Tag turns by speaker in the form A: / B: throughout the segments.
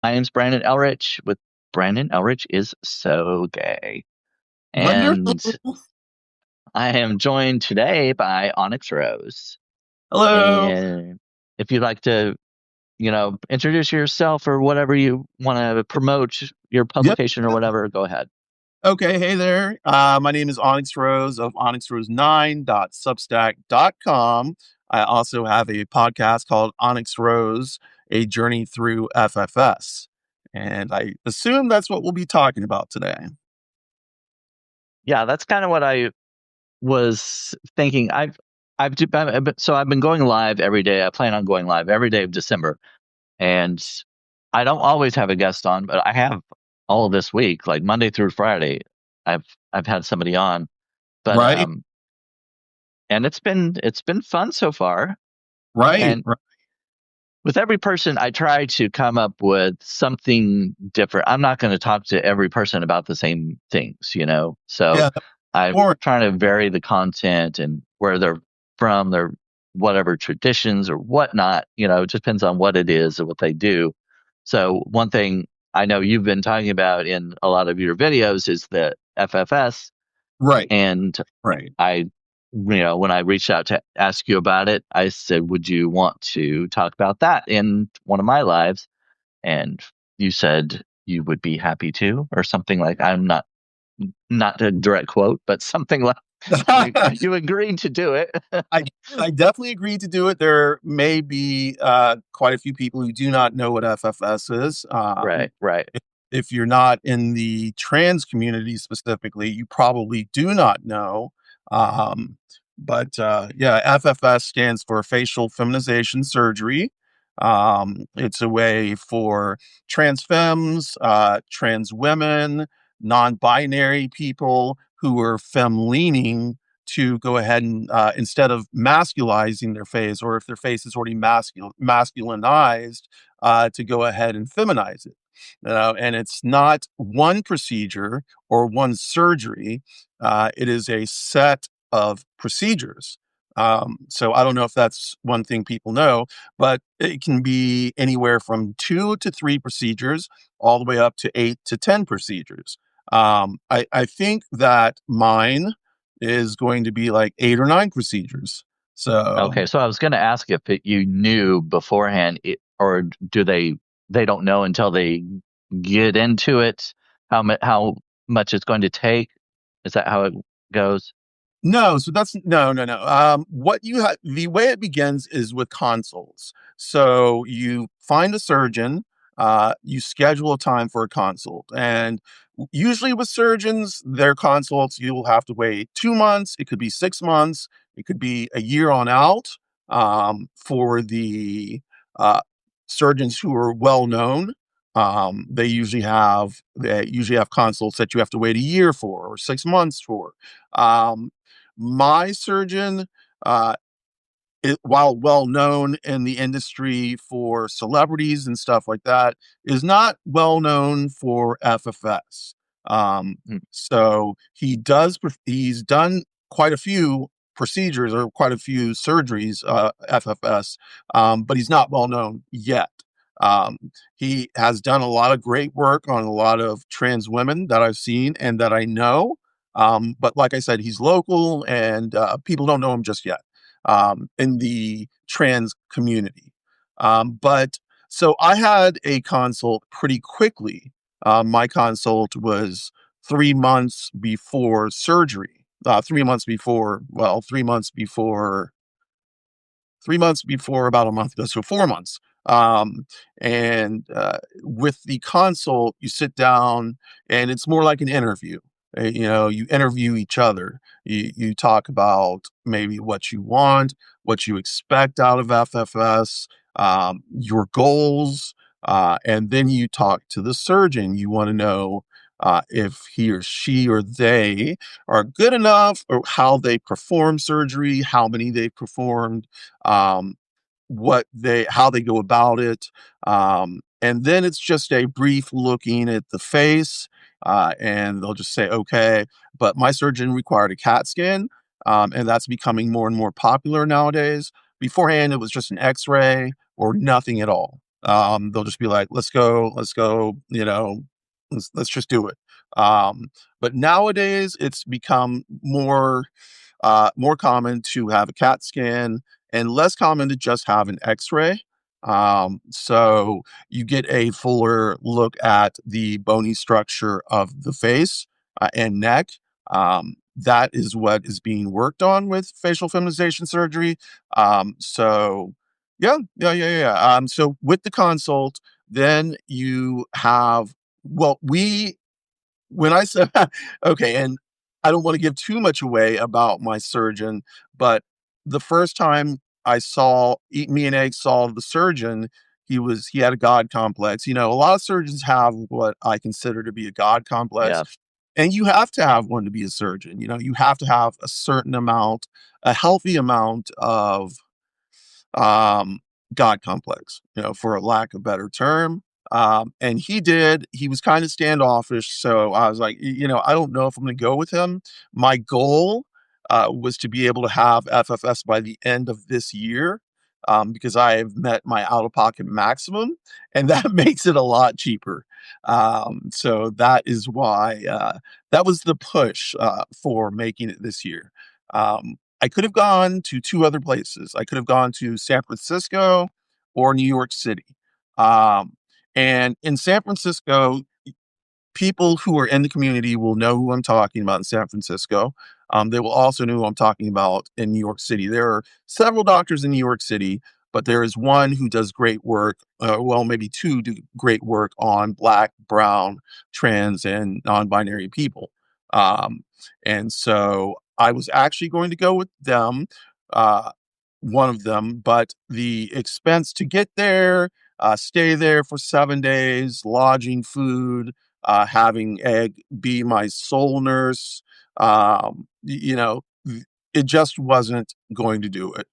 A: My name's Brandon Ellrich with Brandon Ellrich is so gay.
B: Wonderful.
A: And I am joined today by OnyxRose.
B: Hello.
A: And if you'd like to, introduce yourself or whatever you want to promote your
B: Yep.
A: publication or whatever, go ahead.
B: Okay. Hey there. My name is OnyxRose of OnyxRose9.substack.com. I also have a podcast called OnyxRose, A Journey Through FFS. And I assume that's what we'll be talking about today.
A: Yeah, that's kind of what I was thinking. I've been going live every day. I plan on going live every day of December. And I don't always have a guest on, but I have all of this week, like Monday through Friday. I've I've had somebody on, but
B: Right?
A: and it's been fun so far.
B: Right.
A: And
B: Right.
A: with every person, I try to come up with something different. I'm not going to talk to every person about the same things. So
B: Yeah.
A: I'm
B: Or,
A: trying to vary the content and where they're from, their whatever traditions or whatnot. It just depends on what it is and what they do. So one thing I know you've been talking about in a lot of your videos is the FFS.
B: right.
A: And
B: Right.
A: when I reached out to ask you about it, I said, would you want to talk about that in one of my lives? And you said you would be happy to, or something like, not a direct quote, but something like you agreed to do it.
B: I I definitely agreed to do it. There may be quite a few people who do not know what FFS is.
A: Right, right.
B: If you're not in the trans community specifically, you probably do not know. Um, but yeah, FFS stands for facial feminization surgery. It's a way for trans femmes, trans women, non-binary people who are femme leaning to go ahead and instead of masculizing their face, or if their face is already masculinized, to go ahead and feminize it. And it's not one procedure or one surgery. It is a set of procedures. So I don't know if that's one thing people know, but it can be anywhere from 2 to 3 procedures, all the way up to 8 to 10 procedures. I think that mine is going to be like 8 or 9 procedures. So
A: Okay, so I was going to ask if you knew beforehand, or do they don't know until they get into it how much it's going to take? Is that how it goes?
B: no, so that's no, no, no. What you have, the way it begins is with consults. So you find a surgeon, you schedule a time for a consult, and usually with surgeons, their consults you'll have to wait 2 months. It could be 6 months. It could be a year on out. For the uh, surgeons who are well known, they usually have consults that you have to wait a year for or 6 months for. Um, my surgeon, uh, while well known in the industry for celebrities and stuff like that, is not well known for FFS. Um,
A: Mm.
B: so he's done quite a few procedures or quite a few surgeries, FFS, but he's not well known yet. Um, he has done a lot of great work on a lot of trans women that I've seen and that I know. But like I said, he's local and people don't know him just yet in the trans community. But so I had a consult pretty quickly. My consult was 3 months before surgery. 3 months before, well, 3 months before about a month ago, so 4 months. And with the consult, you sit down and it's more like an interview. You interview each other. You talk about maybe what you want, what you expect out of FFS, your goals, and then you talk to the surgeon. You want to know if he or she or they are good enough, or how they perform surgery, how many they've performed, um, how they go about it. And then it's just a brief looking at the face, and they'll just say, okay, but my surgeon required a CAT scan, and that's becoming more and more popular nowadays. Beforehand, it was just an X-ray or nothing at all. They'll just be like, let's go, let's just do it. Um, but nowadays it's become more common to have a CAT scan and less common to just have an X-ray. So you get a fuller look at the bony structure of the face and neck. That is what is being worked on with facial feminization surgery. So so with the consult, then you have, well, we when I said okay, and I don't wanna give too much away about my surgeon, but the first time I saw me and Egg saw the surgeon, he had a god complex. A lot of surgeons have what I consider to be a god complex,
A: Yeah.
B: and you have to have one to be a surgeon. You have to have a healthy amount of um, God complex, for a lack of better term. And he was kind of standoffish. So I was like, I don't know if I'm going to go with him. My goal was to be able to have FFS by the end of this year, because I have met my out of pocket maximum, and that makes it a lot cheaper. So that is why that was the push for making it this year. I could have gone to 2 other places. I could have gone to San Francisco or New York City. Um, and in San Francisco, people who are in the community will know who I'm talking about in San Francisco. They will also know who I'm talking about in New York City. There are several doctors in New York City, but there is one who does great work. Well, maybe two do great work on Black, brown, trans, and non-binary people. Um, and so I was actually going to go with them, uh, one of them, but the expense to get there, stay there for 7 days, lodging, food, having Egg be my sole nurse. It just wasn't going to do it.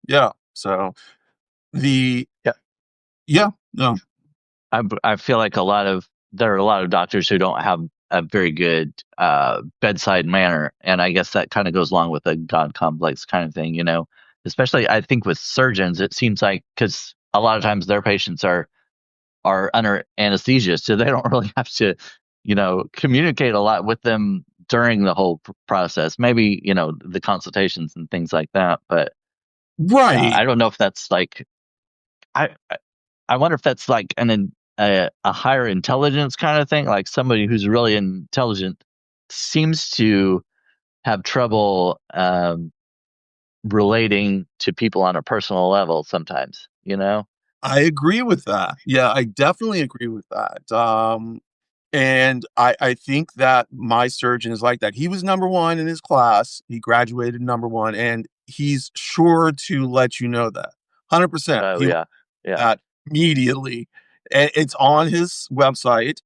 B: Yeah. So the
A: Yeah.
B: yeah, no,
A: I feel like there are a lot of doctors who don't have a very good bedside manner, and I guess that kind of goes along with the God complex kind of thing, Especially I think with surgeons, it seems like because a lot of times their patients are under anesthesia, so they don't really have to, communicate a lot with them during the whole process. Maybe the consultations and things like that, but
B: right.
A: I don't know if that's like I I wonder if that's like a higher intelligence kind of thing, like somebody who's really intelligent seems to have trouble relating to people on a personal level sometimes,
B: I agree with that. Yeah, I definitely agree with that. And I think that my surgeon is like that. He was number one in his class. He graduated number one, and he's sure to let you know that 100%.
A: Oh
B: He will
A: yeah, yeah,
B: that immediately. And it's on his website.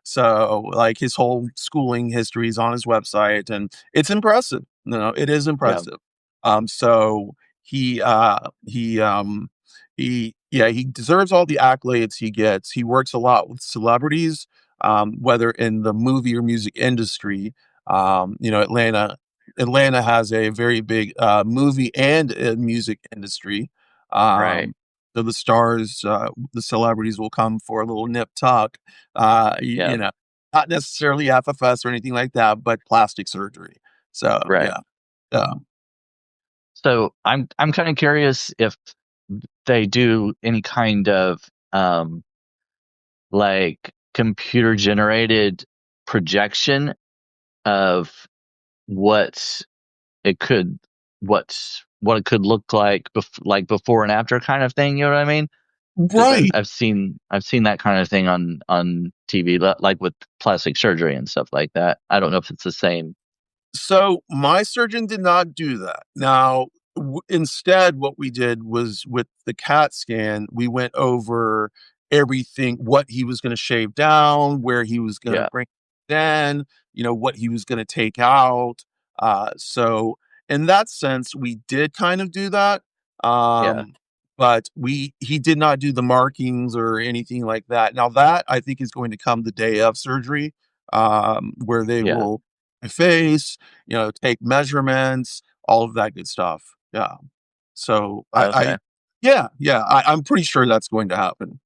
B: So like his whole schooling history is on his website, and it's impressive. It is
A: yeah,
B: impressive. So he he he deserves all the accolades he gets. He works a lot with celebrities, whether in the movie or music industry. Atlanta has a very big movie and music industry.
A: right,
B: Um, so the celebrities will come for a little nip tuck,
A: yeah,
B: not necessarily FFS or anything like that, but plastic surgery. So
A: right.
B: yeah, yeah.
A: So I'm kind of curious if they do any kind of like computer generated projection of what it could what it could look like like before and after kind of thing, you know what I mean? Because
B: Right.
A: I've seen that kind of thing on TV, like with plastic surgery and stuff like that. I don't know if it's the same.
B: So my surgeon did not do that. Now, instead, what we did was with the CAT scan, we went over everything, what he was going to shave down, where he was going to
A: Yeah,
B: bring it in, what he was going to take out. So in that sense, we did kind of do that.
A: yeah,
B: Um, but he did not do the markings or anything like that. Now that I think is going to come the day of surgery, where they
A: yeah.
B: will face, take measurements, all of that good stuff. Yeah. So I
A: Okay.
B: Yeah, yeah, I'm pretty sure that's going to happen.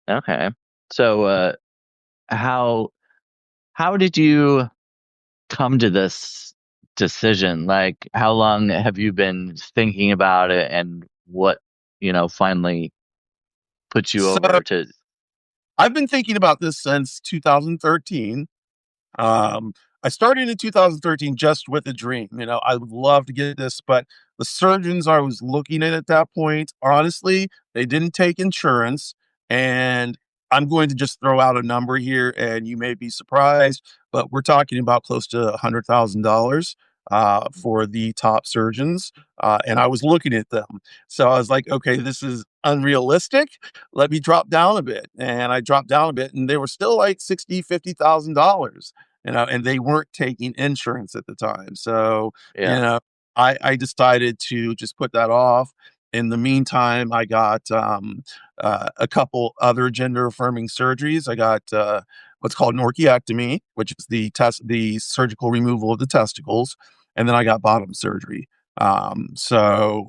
A: Okay. So, how how did you come to this decision? Like, how long have you been thinking about it, and what, finally put you
B: So
A: over to?
B: I've been thinking about this since 2013. Um, I started in 2013 just with a dream. I would love to get this, but the surgeons I was looking at that point, honestly, they didn't take insurance. And I'm going to just throw out a number here, and you may be surprised, but we're talking about close to $100,000 for the top surgeons. And I was looking at them. So I was like, okay, this is unrealistic. Let me drop down a bit. And I dropped down a bit, and they were still like $50,000, and they weren't taking insurance at the time. So, you
A: Yeah.
B: know, I decided to just put that off. In the meantime, I got a couple other gender affirming surgeries. I got what's called an orchiectomy, which is the surgical removal of the testicles, and then I got bottom surgery. So,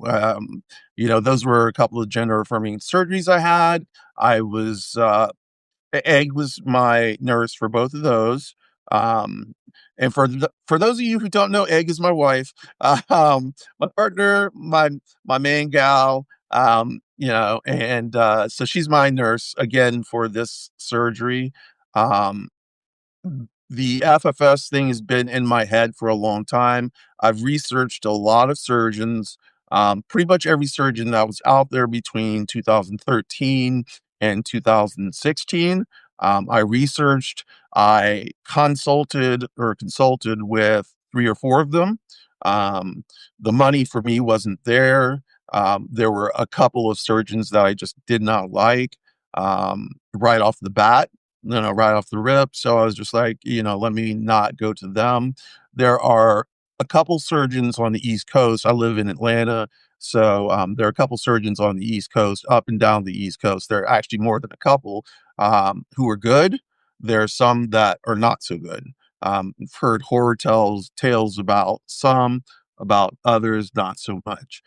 B: those were a couple of gender affirming surgeries I had. I was Egg was my nurse for both of those. Um, and for those of you who don't know, Egg is my wife. My partner, my main gal. And so she's my nurse again for this surgery. Um, the FFS thing has been in my head for a long time. I've researched a lot of surgeons, pretty much every surgeon that was out there between 2013 and 2016. I researched, I consulted with three or four of them. Um, the money for me wasn't there. There were a couple of surgeons that I just did not like right off the bat, right off the rip. So I was just like, let me not go to them. There are a couple surgeons on the East Coast. I live in Atlanta. So there are a couple surgeons on the East Coast, up and down the East Coast. There are actually more than a couple who are good. There are some that are not so good. I've heard tales about some, about others, not so much.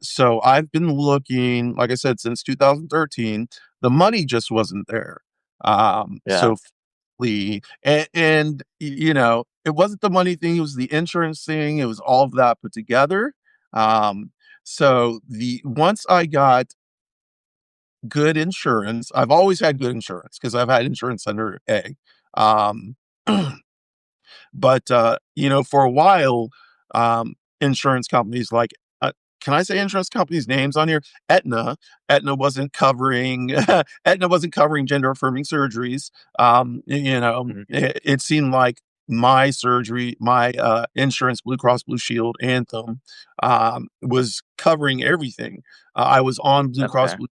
B: So I've been looking, like I said, since 2013. The money just wasn't there.
A: Yeah.
B: So it wasn't the money thing, it was the insurance thing, it was all of that put together. Um, so the once I got good insurance, I've always had good insurance because I've had insurance under A. Um, But, for a while, insurance companies like can I say insurance companies' names on here? Aetna. Aetna wasn't covering Aetna wasn't covering gender affirming surgeries.
A: Mhm.
B: It seemed like my insurance, Blue Cross Blue Shield, Anthem, was covering everything. I was on Blue Cross
A: Okay.
B: Blue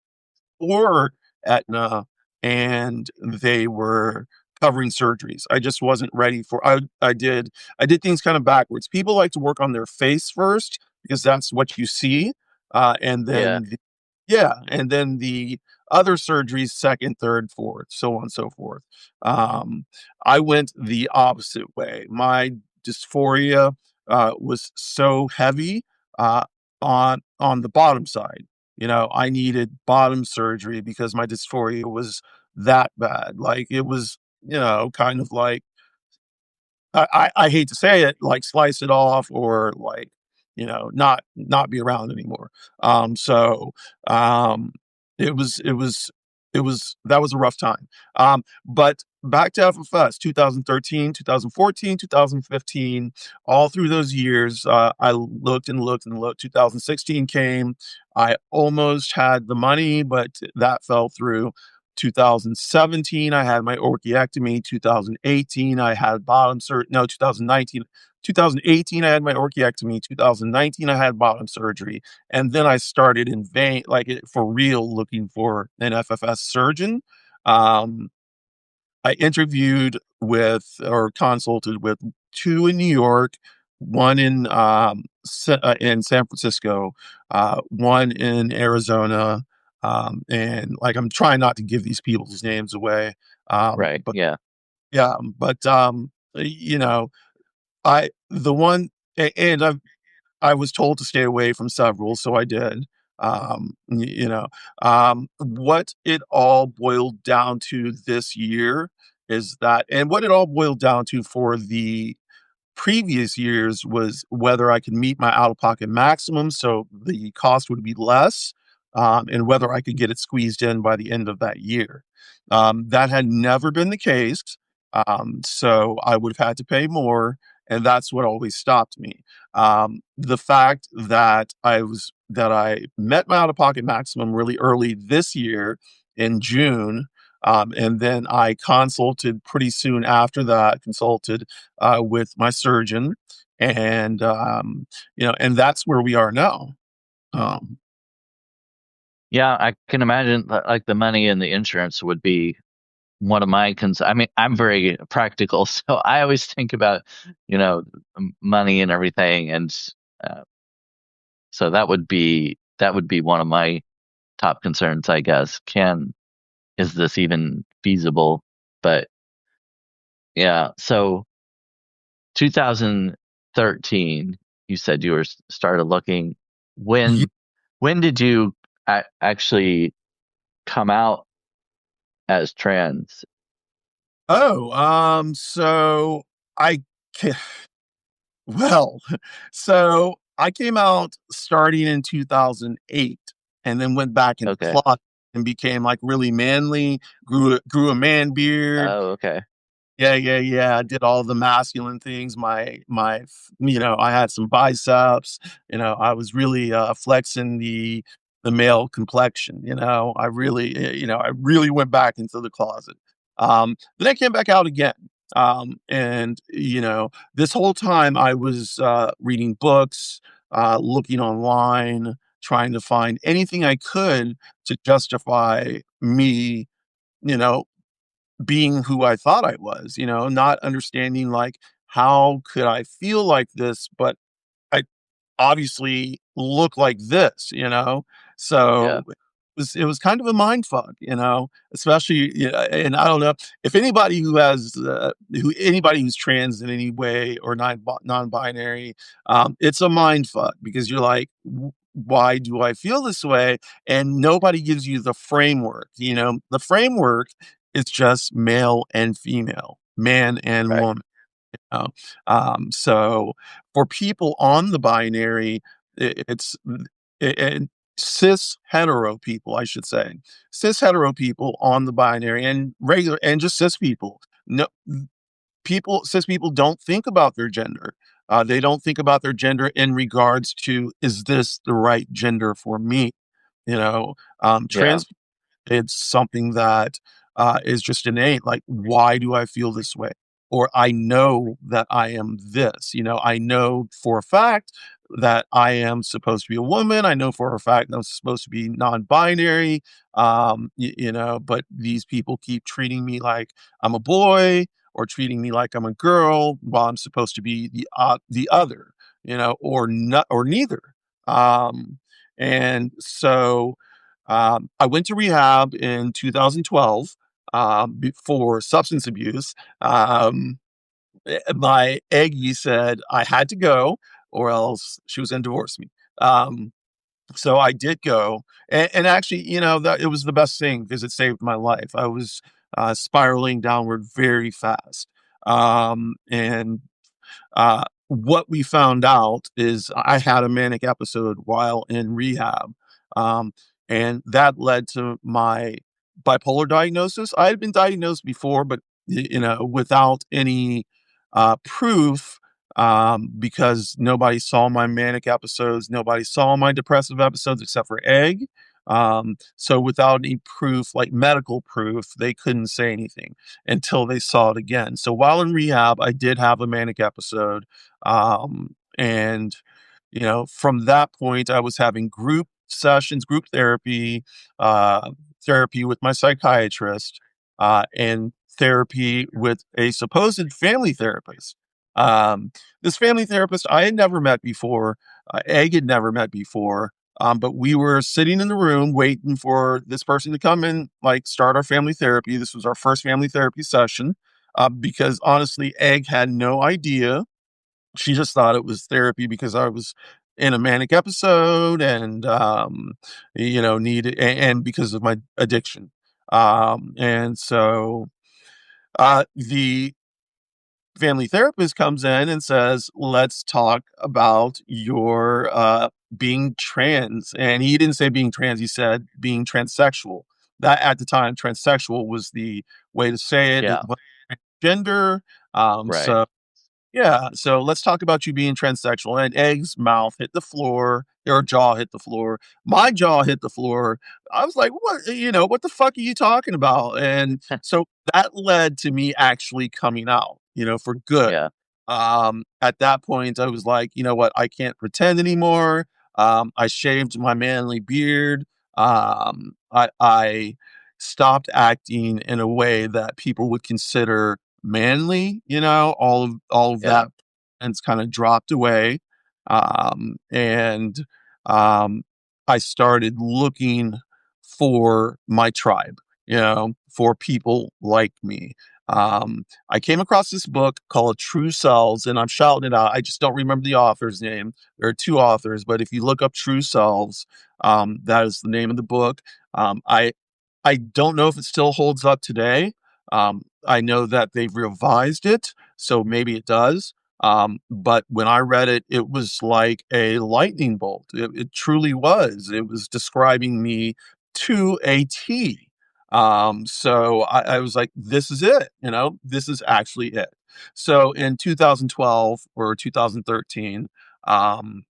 B: or Aetna, and they were covering surgeries. I just wasn't ready for I did things kind of backwards. People like to work on their face first because that's what you see, and
A: Yeah.
B: then the other surgeries second, third, fourth, so on and so forth. Um, I went the opposite way. My dysphoria was so heavy uh, on the bottom side. I needed bottom surgery because my dysphoria was that bad. Like it was, kind of like I hate to say it, like slice it off or like, not be around anymore. So um it was that was a rough time. But back to FFS 2013, 2014, 2015, all through those years, I looked and looked and looked. 2016 came. I almost had the money, but that fell through. 2017, I had my orchiectomy. 2018, I had bottom surgery. No, 2018, I had my orchiectomy. 2019, I had bottom surgery. And then I started in vain, like for real, looking for an FFS surgeon. Um, I interviewed with or consulted with two in New York, one in San Francisco, one in Arizona, and like I'm trying not to give these people's names away,
A: Right.
B: but
A: Yeah.
B: yeah, but I the one and I've I was told to stay away from several, so I did. What it all boiled down to this year is that, and what it all boiled down to for the previous years was whether I could meet my out-of-pocket maximum, so the cost would be less, and whether I could get it squeezed in by the end of that year. That had never been the case, so I would have had to pay more, and that's what always stopped me. The fact that I met my out-of-pocket maximum really early this year in June, and then I consulted pretty soon after that, consulted with my surgeon, and and that's where we are now. Um,
A: Yeah, I can imagine like the money and the insurance would be one of my I mean, I'm very practical, so I always think about, you know, money and everything, and uh, so that would be one of my top concerns, I guess. Is this even feasible? But yeah, so 2013, you said you were started looking.
B: ye-
A: When when did you actually come out as trans?
B: so I, ca- well, so I came out starting in 2008, and then went back in the
A: Okay.
B: closet and became like really manly, grew a man beard.
A: Oh, okay.
B: Yeah, yeah, yeah. I did all the masculine things. I had some biceps. I was really flexing the male complexion. I really went back into the closet. Then I came back out again. And this whole time I was reading books, looking online, trying to find anything I could to justify me. You know, being who I thought I was, not understanding like how could I feel like this, but I obviously look like this.
A: Yeah.
B: So it was kind of a mind fuck, especially, and I don't know if anybody anybody who's trans in any way or non-binary, it's a mind fuck because you're like, why do I feel this way? And nobody gives you the framework. The framework is just male and female, man and
A: Right.
B: woman. know? So for people on the binary, it's and cis hetero people, I should say, cis hetero people on the binary and regular and just cis people. No, cis people don't think about their gender. They don't think about their gender in regards to, is this the right gender for me?
A: Yeah.
B: Trans, it's something that is just innate. Like, why do I feel this way? Or I know that I am this. I know for a fact that I am supposed to be a woman. I know for a fact that I'm supposed to be non-binary. But these people keep treating me like I'm a boy or treating me like I'm a girl while I'm supposed to be the other. Or not or neither. Um, and so I went to rehab in 2012 for substance abuse. My Aggie said I had to go or else she was going to divorce me. So I did go, and actually, that it was the best thing because it saved my life. I was spiraling downward very fast, and what we found out is I had a manic episode while in rehab, um, and that led to my bipolar diagnosis. I had been diagnosed before, but without any proof, because nobody saw my manic episodes, nobody saw my depressive episodes except for Egg. So without any proof, like medical proof, they couldn't say anything until they saw it again. So while in rehab, I did have a manic episode. And from that point, I was having group sessions, group uh, therapy with my psychiatrist, and therapy with a supposed family therapist. This family therapist I had never met before, Egg had never met before. But we were sitting in the room waiting for this person to come in, like start our family therapy. This was our first family therapy session, because honestly, Egg had no idea. She just thought it was therapy because I was in a manic episode, and needed, and because of my addiction. And so the family therapist comes in and says, "Let's talk about your being trans." And he didn't say being trans; he said being transsexual. That at the time, transsexual was the way to say it. It
A: Yeah.
B: was gender.
A: Right.
B: So yeah, so let's talk about you being transsexual. And Egg's mouth hit the floor, or jaw hit the floor. My jaw hit the floor. I was like, what, what the fuck are you talking about? And so that led to me actually coming out, for good.
A: Yeah.
B: At that point, I was like, you know what? I can't pretend anymore. I shaved my manly beard. I stopped acting in a way that people would consider manly, all of
A: Yeah.
B: that and it's kind of dropped away. And I started looking for my tribe, for people like me. I came across this book called True Selves, and I'm shouting it out. I just don't remember the author's name. There are two authors, but if you look up True Selves, that is the name of the book. I don't know if it still holds up today. I know that they've revised it, so maybe it does. But when I read it, it was like a lightning bolt. It truly was. It was describing me to a T. So I was like, this is it, this is actually it. So in 2012 or 2013, um,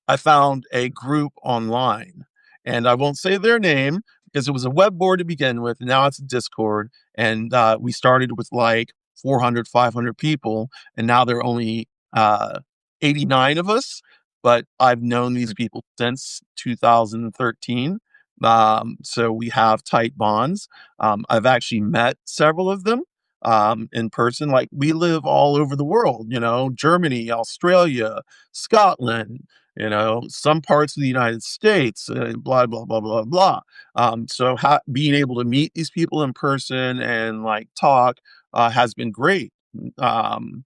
B: I found a group online, and I won't say their name because it was a web board to begin with. And now it's a Discord. And we started with like 400, 500 people, and now there are only 89 of us. But I've known these
A: Mm.
B: people since 2013. So we have tight bonds. I've actually met several of them in person. Like we live all over the world, Germany, Australia, Scotland, some parts of the United States, blah, blah, blah, blah, blah. So being able to meet these people in person and like talk has been great. Um,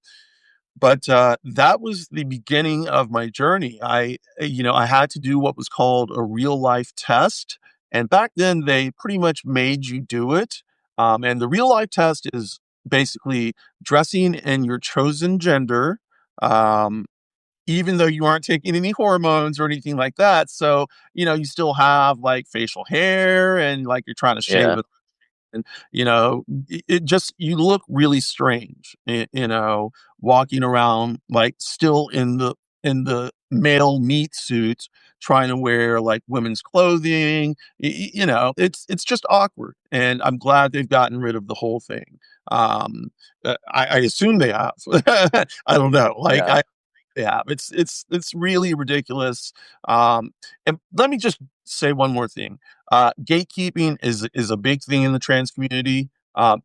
B: but that was the beginning of my journey. I had to do what was called a real life test. And back then they pretty much made you do it. And the real life test is basically dressing in your chosen gender. Um, Even though you aren't taking any hormones or anything like that. So, you still have like facial hair and like you're trying to shave
A: Yeah.
B: it. And, it just, you look really strange, walking around like still in the male meat suit, trying to wear like women's clothing. It's just awkward. And I'm glad they've gotten rid of the whole thing. Um, I assume they have. I don't know. Like,
A: Yeah.
B: yeah, it's really ridiculous. And let me just say one more thing. Gatekeeping is a big thing in the trans community.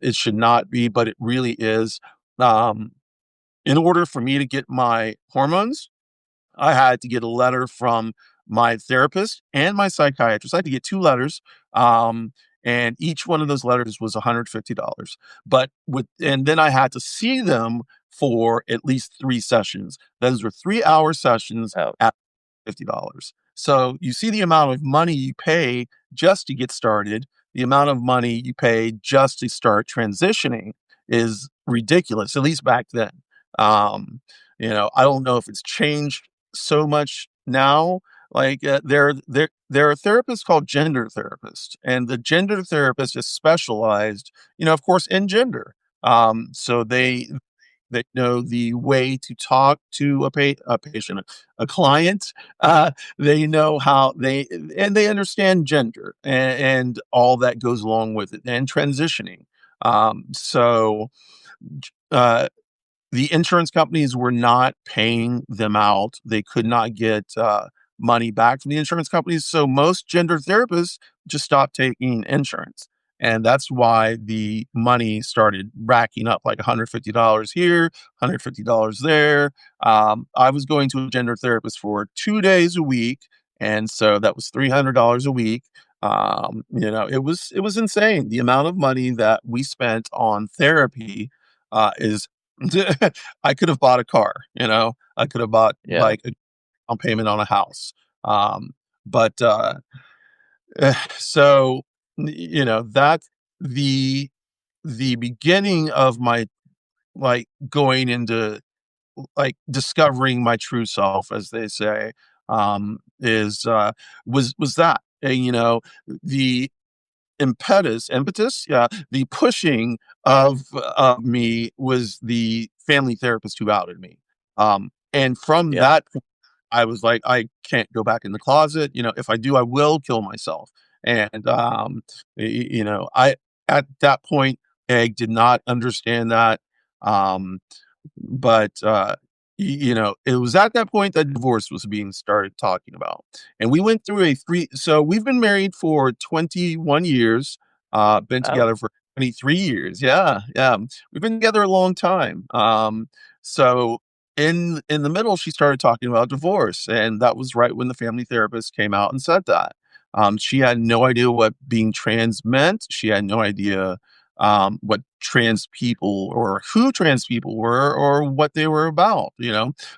B: It should not be, but it really is. Um, in order for me to get my hormones, I had to get a letter from my therapist and my psychiatrist. I had to get 2 letters, and each one of those letters was $150. And then I had to see them for at least 3 sessions. Those were 3-hour sessions
A: Oh,
B: at $50. So you see the amount of money you pay just to get started, the amount of money you pay just to start transitioning is ridiculous, at least back then. Um, I don't know if it's changed so much now. Like there are therapists called gender therapists, and the gender therapist is specialized, of course, in gender. So they know the way to talk to a patient, a client. They know how they understand gender and all that goes along with it, and transitioning. So uh, the insurance companies were not paying them out. They could not get money back from the insurance companies. So most gender therapists just stopped taking insurance. And that's why the money started racking up like $150 here, $150 there. I was going to a gender therapist for 2 days a week. And so that was $300 a week. It was insane. The amount of money that we spent on therapy is I could have bought a car, I could have bought
A: yeah.
B: like down payment on a house. Um, but so that's the the beginning of my like going into like discovering my true self, as they say, is was that. And, the impetus, the pushing of me was the family therapist who outed me. And from
A: Yeah.
B: that I was like, I can't go back in the closet. If I do, I will kill myself. And I at that point, Egg did not understand that. Um, but it was at that point that divorce was being started talking about, and we went through a three. So we've been married for 21 years. Been
A: Oh,
B: together for 23 years. Yeah, yeah. We've been together a long time. So in the middle, she started talking about divorce, and that was right when the family therapist came out and said that. She had no idea what being trans meant. She had no idea what trans people or who trans people were or what they were about.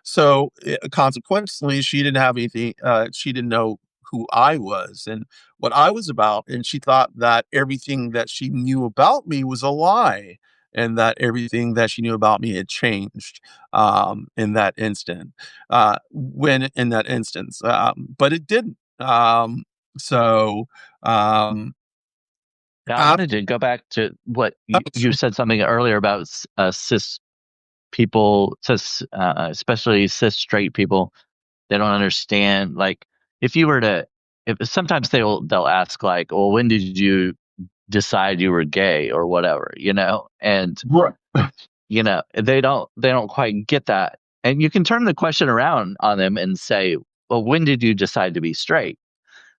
B: So consequently, she didn't have anything. She didn't know who I was and what I was about, and she thought that everything that she knew about me was a lie, and that everything that she knew about me had changed in that instant. When in that instance, but it didn't. So um,
A: yeah. I
B: after,
A: wanted to go back to what you said something earlier about cis people, cis, especially cis straight people. They don't understand. Like, if you were to, if sometimes they'll ask like, well, when did you decide you were gay or whatever, and
B: right,
A: they don't quite get that. And you can turn the question around on them and say, well, when did you decide to be straight?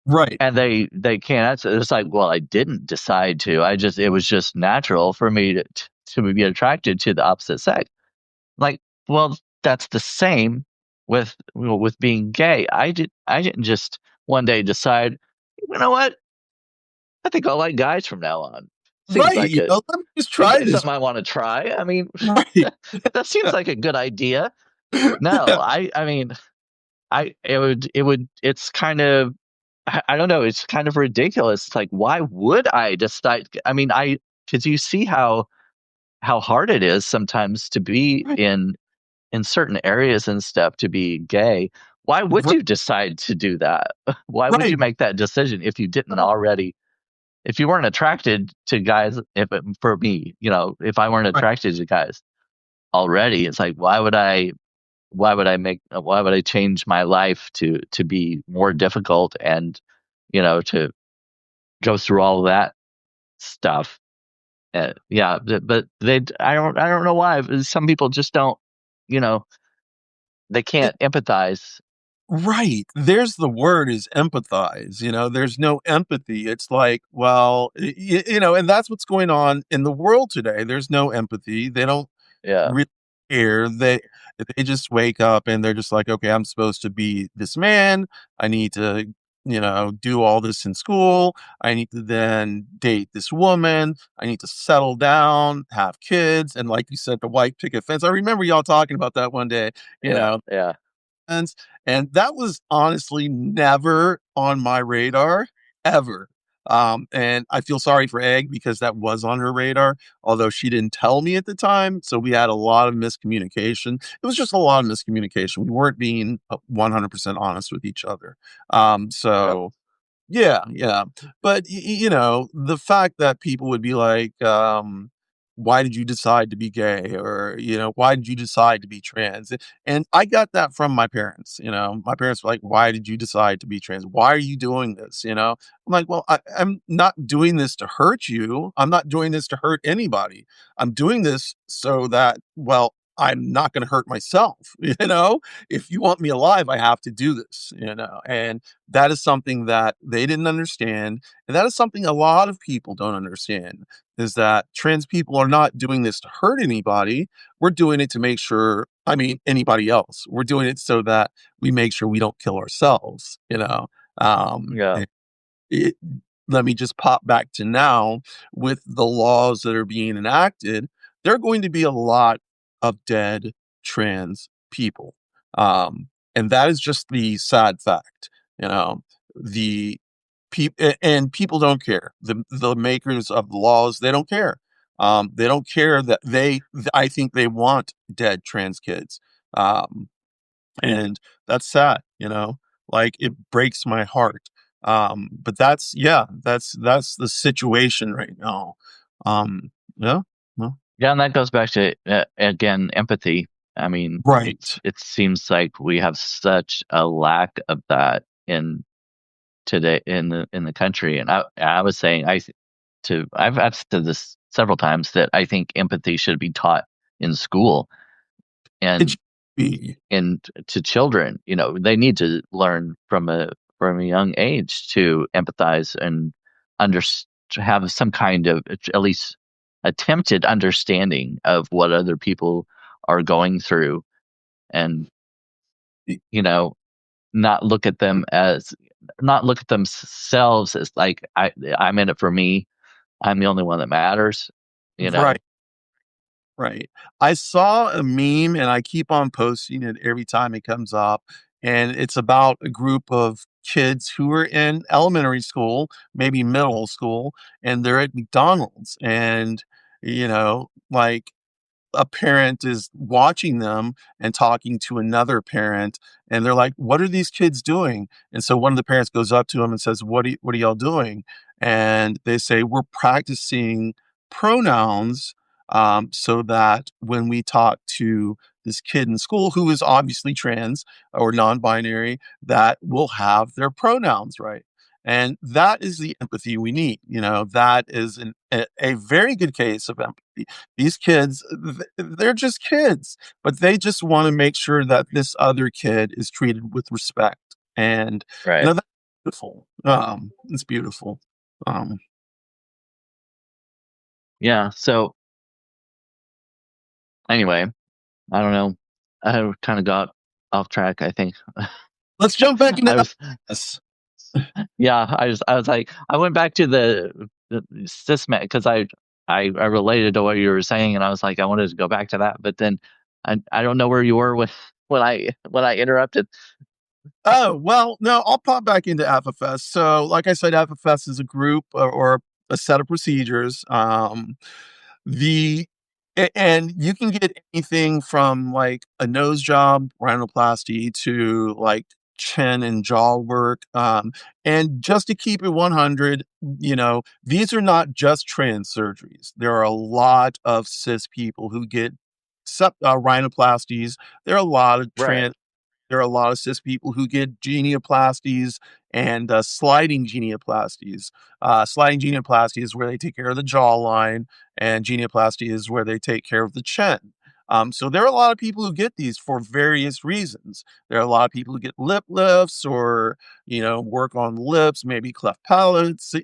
B: right,
A: And they can't answer. It's like, well, I didn't decide to. It was just natural for me to be attracted to the opposite sex. Like, well, that's the same with being gay. I didn't just one day decide, you know what? I think I'll like guys from now on. Seems
B: right.
A: like it.
B: Let me just
A: Seems
B: try
A: like
B: this.
A: something I want to try. I mean,
B: Right.
A: that seems like a good idea. No, I mean, it's kind of, I don't know, it's kind of ridiculous. It's like, why would I decide? I mean, because you see how hard it is sometimes to be
B: Right,
A: in certain areas and stuff to be gay. Why would
B: right,
A: you decide to do that? Why would you
B: right,
A: make that decision if you didn't already, if you weren't attracted to guys, for me, if I weren't
B: right,
A: attracted to guys already, it's like, why would I change my life to be more difficult and, to go through all of that stuff? Yeah, but I don't know why. Some people just don't, you know, they
B: it,
A: can't empathize.
B: right. There's the word is empathize. There's no empathy. It's like, well, and that's what's going on in the world today. There's no empathy. They don't
A: Yeah,
B: really care. They just wake up and they're just like, okay, I'm supposed to be this man. I need to, do all this in school. I need to then date this woman. I need to settle down, have kids, and like you said, the white picket fence. I remember y'all talking about that one day. You
A: yeah,
B: know,
A: yeah,
B: and that was honestly never on my radar ever. And I feel sorry for Egg because that was on her radar, although she didn't tell me at the time. So we had a lot of miscommunication. It was just a lot of miscommunication. We weren't being 100% honest with each other.
A: yep,
B: So yeah, yeah. But the fact that people would be like, "Why did you decide to be gay?" Or, "Why did you decide to be trans?" And I got that from my parents. My parents were like, "Why did you decide to be trans? Why are you doing this?" I'm like, "Well, I'm not doing this to hurt you. I'm not doing this to hurt anybody. I'm doing this so that, well, I'm not going to hurt myself. If you want me alive, I have to do this. And that is something that they didn't understand, and that is something a lot of people don't understand, is that trans people are not doing this to hurt anybody. We're doing it to make sure, I mean, anybody else. We're doing it so that we make sure we don't kill ourselves.
A: yeah,
B: And it let me just pop back to now with the laws that are being enacted, there are going to be a lot of dead trans people. And that is just the sad fact, you know. The and people don't care. The makers of the laws, they don't care. They don't care that I think they want dead trans kids. Um, and that's sad, you know, like it breaks my heart. But that's, yeah, that's the situation right now. Yeah, well,
A: Yeah, and that goes back to again empathy. I mean,
B: right.
A: it seems like we have such a lack of that in today in the country. And I was saying I've said this several times that I think empathy should be taught in school
B: It
A: and
B: should be
A: to children. You know, they need to learn from a young age to empathize and under to have some kind of at least attempted understanding of what other people are going through, and you know, not look at them as not look at themselves as like I'm in it for me. I'm the only one that matters. You
B: right.
A: know,
B: Right. I saw a meme and I keep on posting it every time it comes up. And it's about a group of kids who are in elementary school, maybe middle school, and they're at McDonald's. And, like a parent is watching them and talking to another parent, and they're like, "What are these kids doing?" And so one of the parents goes up to them and says, what are y'all doing?" And they say, "We're practicing pronouns, so that when we talk to this kid in school who is obviously trans or non-binary, that we'll have their pronouns right." And that is the empathy we need. That is a very good case of empathy. These kids, they're just kids, but they just want to make sure that this other kid is treated with respect. And,
A: right?
B: that's beautiful. It's beautiful. Um,
A: Yeah. So anyway, I don't know. I kind of got off track, I think.
B: let's jump back into
A: I was,
B: this.
A: yeah, I was like, I went back to the cismet because I related to what you were saying, and I was like, I wanted to go back to that, but then I don't know where you were when I interrupted.
B: Oh, well, no, I'll pop back into FFS. So, like I said, FFS is a group or a set of procedures. The and you can get anything from like a nose job, rhinoplasty to like chin and jaw work. And just to keep it 100, these are not just trans surgeries. There are a lot of cis people who get rhinoplasties. There are a lot of
A: Right,
B: cis people who get genioplasties and sliding genioplasties. Sliding genioplasty is where they take care of the jawline, and genioplasty is where they take care of the chin. So there are a lot of people who get these for various reasons. There are a lot of people who get lip lifts or, work on lips, maybe cleft palates.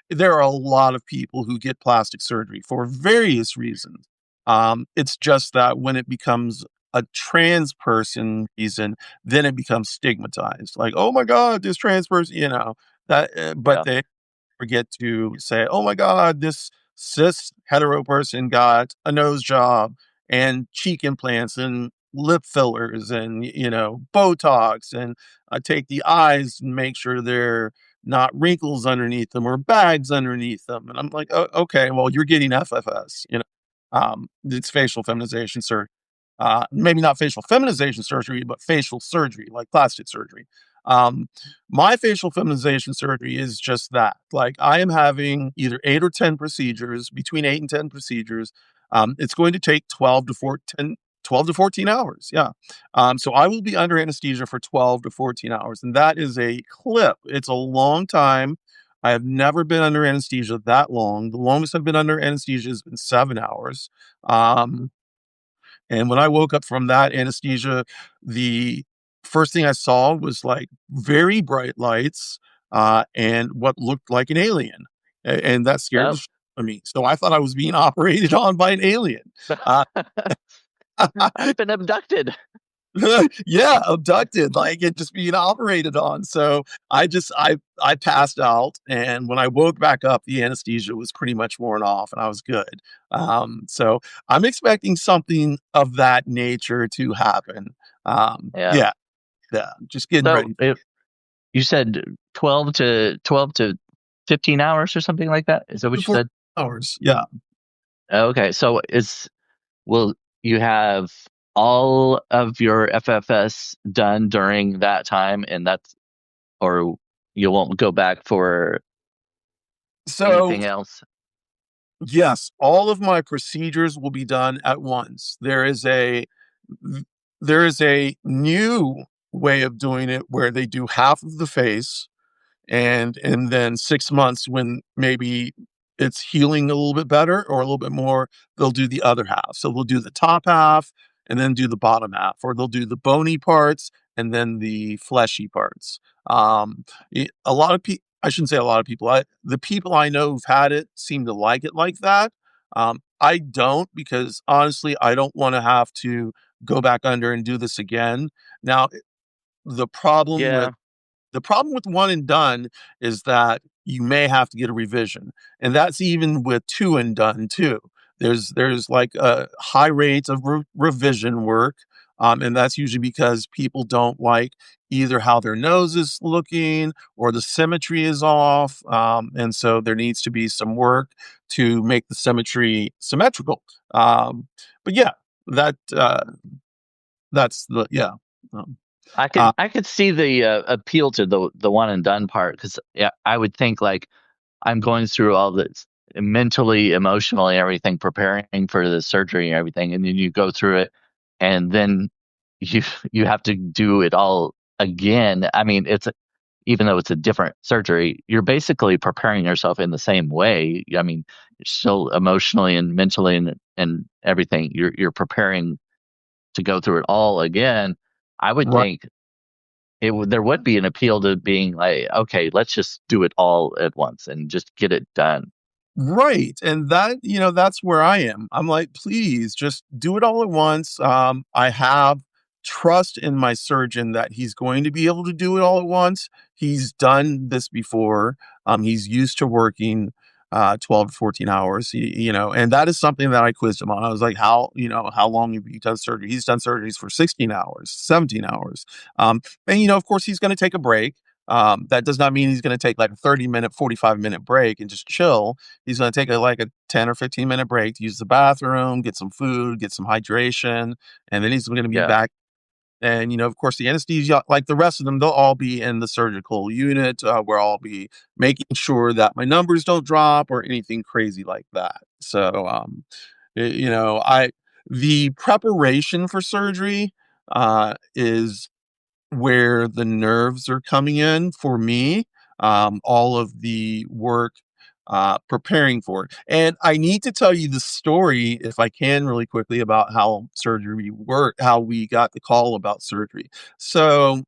B: There are a lot of people who get plastic surgery for various reasons. It's just that when it becomes a trans person reason, then it becomes stigmatized. Like, oh my God, this trans person, but
A: yeah,
B: they forget to say, oh my God, this cis hetero person got a nose job and cheek implants and lip fillers and, Botox, and take the eyes and make sure they're not wrinkles underneath them or bags underneath them. And I'm like, oh, okay, well, you're getting FFS, it's facial feminization surgery. Maybe not facial feminization surgery, but facial surgery, like plastic surgery. Um, my facial feminization surgery is just that. Like I am having either 8 or 10 procedures, between 8 and 10 procedures. It's going to take 12 to 14 hours. Yeah. So I will be under anesthesia for 12 to 14 hours. And that is a clip. It's a long time. I have never been under anesthesia that long. The longest I've been under anesthesia has been 7 hours. Um, and when I woke up from that anesthesia, the first thing I saw was like very bright lights, and what looked like an alien. And that scared the
A: yep.
B: shit out of me. So I thought I was being operated on by an alien. Uh,
A: I've been abducted.
B: yeah, abducted, like it just being operated on. So I passed out, and when I woke back up, the anesthesia was pretty much worn off, and I was good. So I'm expecting something of that nature to happen.
A: Yeah,
B: Yeah, Yeah, just getting
A: So
B: ready
A: you said 12 to 15 hours or something like that. Is that what you
B: for
A: said?
B: 4 hours. Yeah.
A: Okay. So will you have all of your FFS done during that time, and or you won't go back for
B: So
A: anything else?
B: yes, all of my procedures will be done at once. There is a new way of doing it where they do half of the face, and then 6 months when maybe it's healing a little bit better or a little bit more, they'll do the other half. So they'll do the top half and then do the bottom half, or they'll do the bony parts and then the fleshy parts. A lot of people, I shouldn't say a lot of people, the people I know who've had it seem to like it like that. I don't, because honestly, I don't want to have to go back under and do this again. Now, the problem with
A: Yeah.
B: the problem with one and done is that you may have to get a revision, and that's even with two and done too. There's like a high rate of revision work, and that's usually because people don't like either how their nose is looking or the symmetry is off, and so there needs to be some work to make the symmetry symmetrical. But yeah, that that's the yeah. Um, uh,
A: I could see the appeal to the one and done part, because yeah, I would think like I'm going through all this mentally, emotionally, everything, preparing for the surgery and everything, and then you go through it, and then you you have to do it all again. I mean, even though it's a different surgery, you're basically preparing yourself in the same way. I mean, you're still emotionally and mentally and everything. You're preparing to go through it all again. I would
B: right.
A: think there would be an appeal to being like, okay, let's just do it all at once and just get it done.
B: Right, and that that's where I am. I'm like, "Please, just do it all at once." I have trust in my surgeon that he's going to be able to do it all at once. He's done this before. He's used to working, 12 to 14 hours, and that is something that I quizzed him on. I was like, how long have you done surgery?" He's done surgeries for 16 hours, 17 hours. And, of course, he's gonna take a break. That does not mean he's gonna take, like, a 30-minute, 45-minute break and just chill. He's gonna take like a 10 or 15-minute break to use the bathroom, get some food, get some hydration, and then he's gonna be
A: Yeah.
B: back. And, of course, the anesthesia, like the rest of them, they'll all be in the surgical unit, where I'll be making sure that my numbers don't drop or anything crazy like that. So, I the preparation for surgery, is where the nerves are coming in for me, all of the work, preparing for it. And I need to tell you the story, if I can, really quickly, about how surgery worked, how we got the call about surgery. So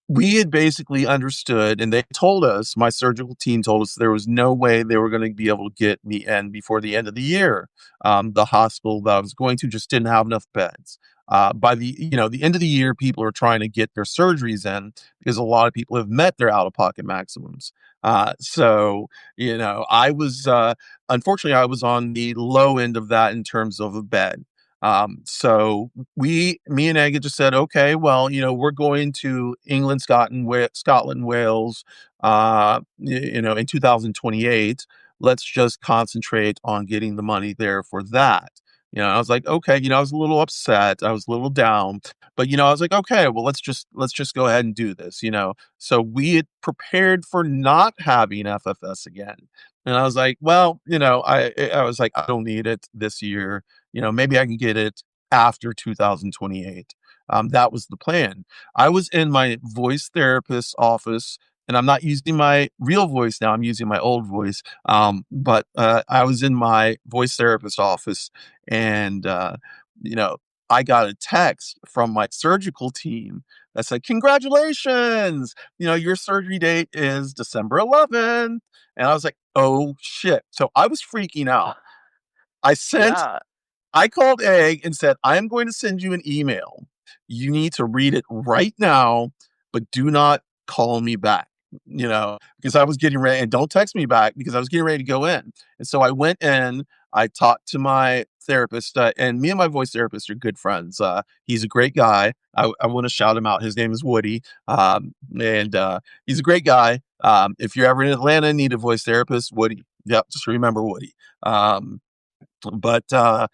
B: we had basically understood, and they told us, my surgical team told us, there was no way they were going to be able to get me in before the end of the year. The hospital that I was going to just didn't have enough beds. By the end of the year, people are trying to get their surgeries in because a lot of people have met their out of pocket maximums. So I was unfortunately, I was on the low end of that in terms of a bed. So me and Agate just said, okay, well, we're going to England, Scotland, Wales, in 2028. Let's just concentrate on getting the money there for that. I was like, okay, I was a little upset. I was a little down, but I was like, okay, well, let's just go ahead and do this. So we had prepared for not having FFS again. And I was like, well, I was like, I don't need it this year. Maybe I can get it after 2028. That was the plan. I was in my voice therapist's office, and I'm not using my real voice now. I'm using my old voice. But I was in my voice therapist's office, and you know, I got a text from my surgical team that said, "Congratulations! Your surgery date is December 11th." And I was like, "Oh shit!" So I was freaking out. I sent
A: Yeah.
B: I called Egg and said, "I am going to send you an email. You need to read it right now, but do not call me back." Because I was getting ready, and don't text me back because I was getting ready to go in. And so I went in, I talked to my therapist, and me and my voice therapist are good friends. He's a great guy. I want to shout him out. His name is Woody, and he's a great guy. If you're ever in Atlanta and need a voice therapist, Woody. Yep, just remember Woody. Um, but I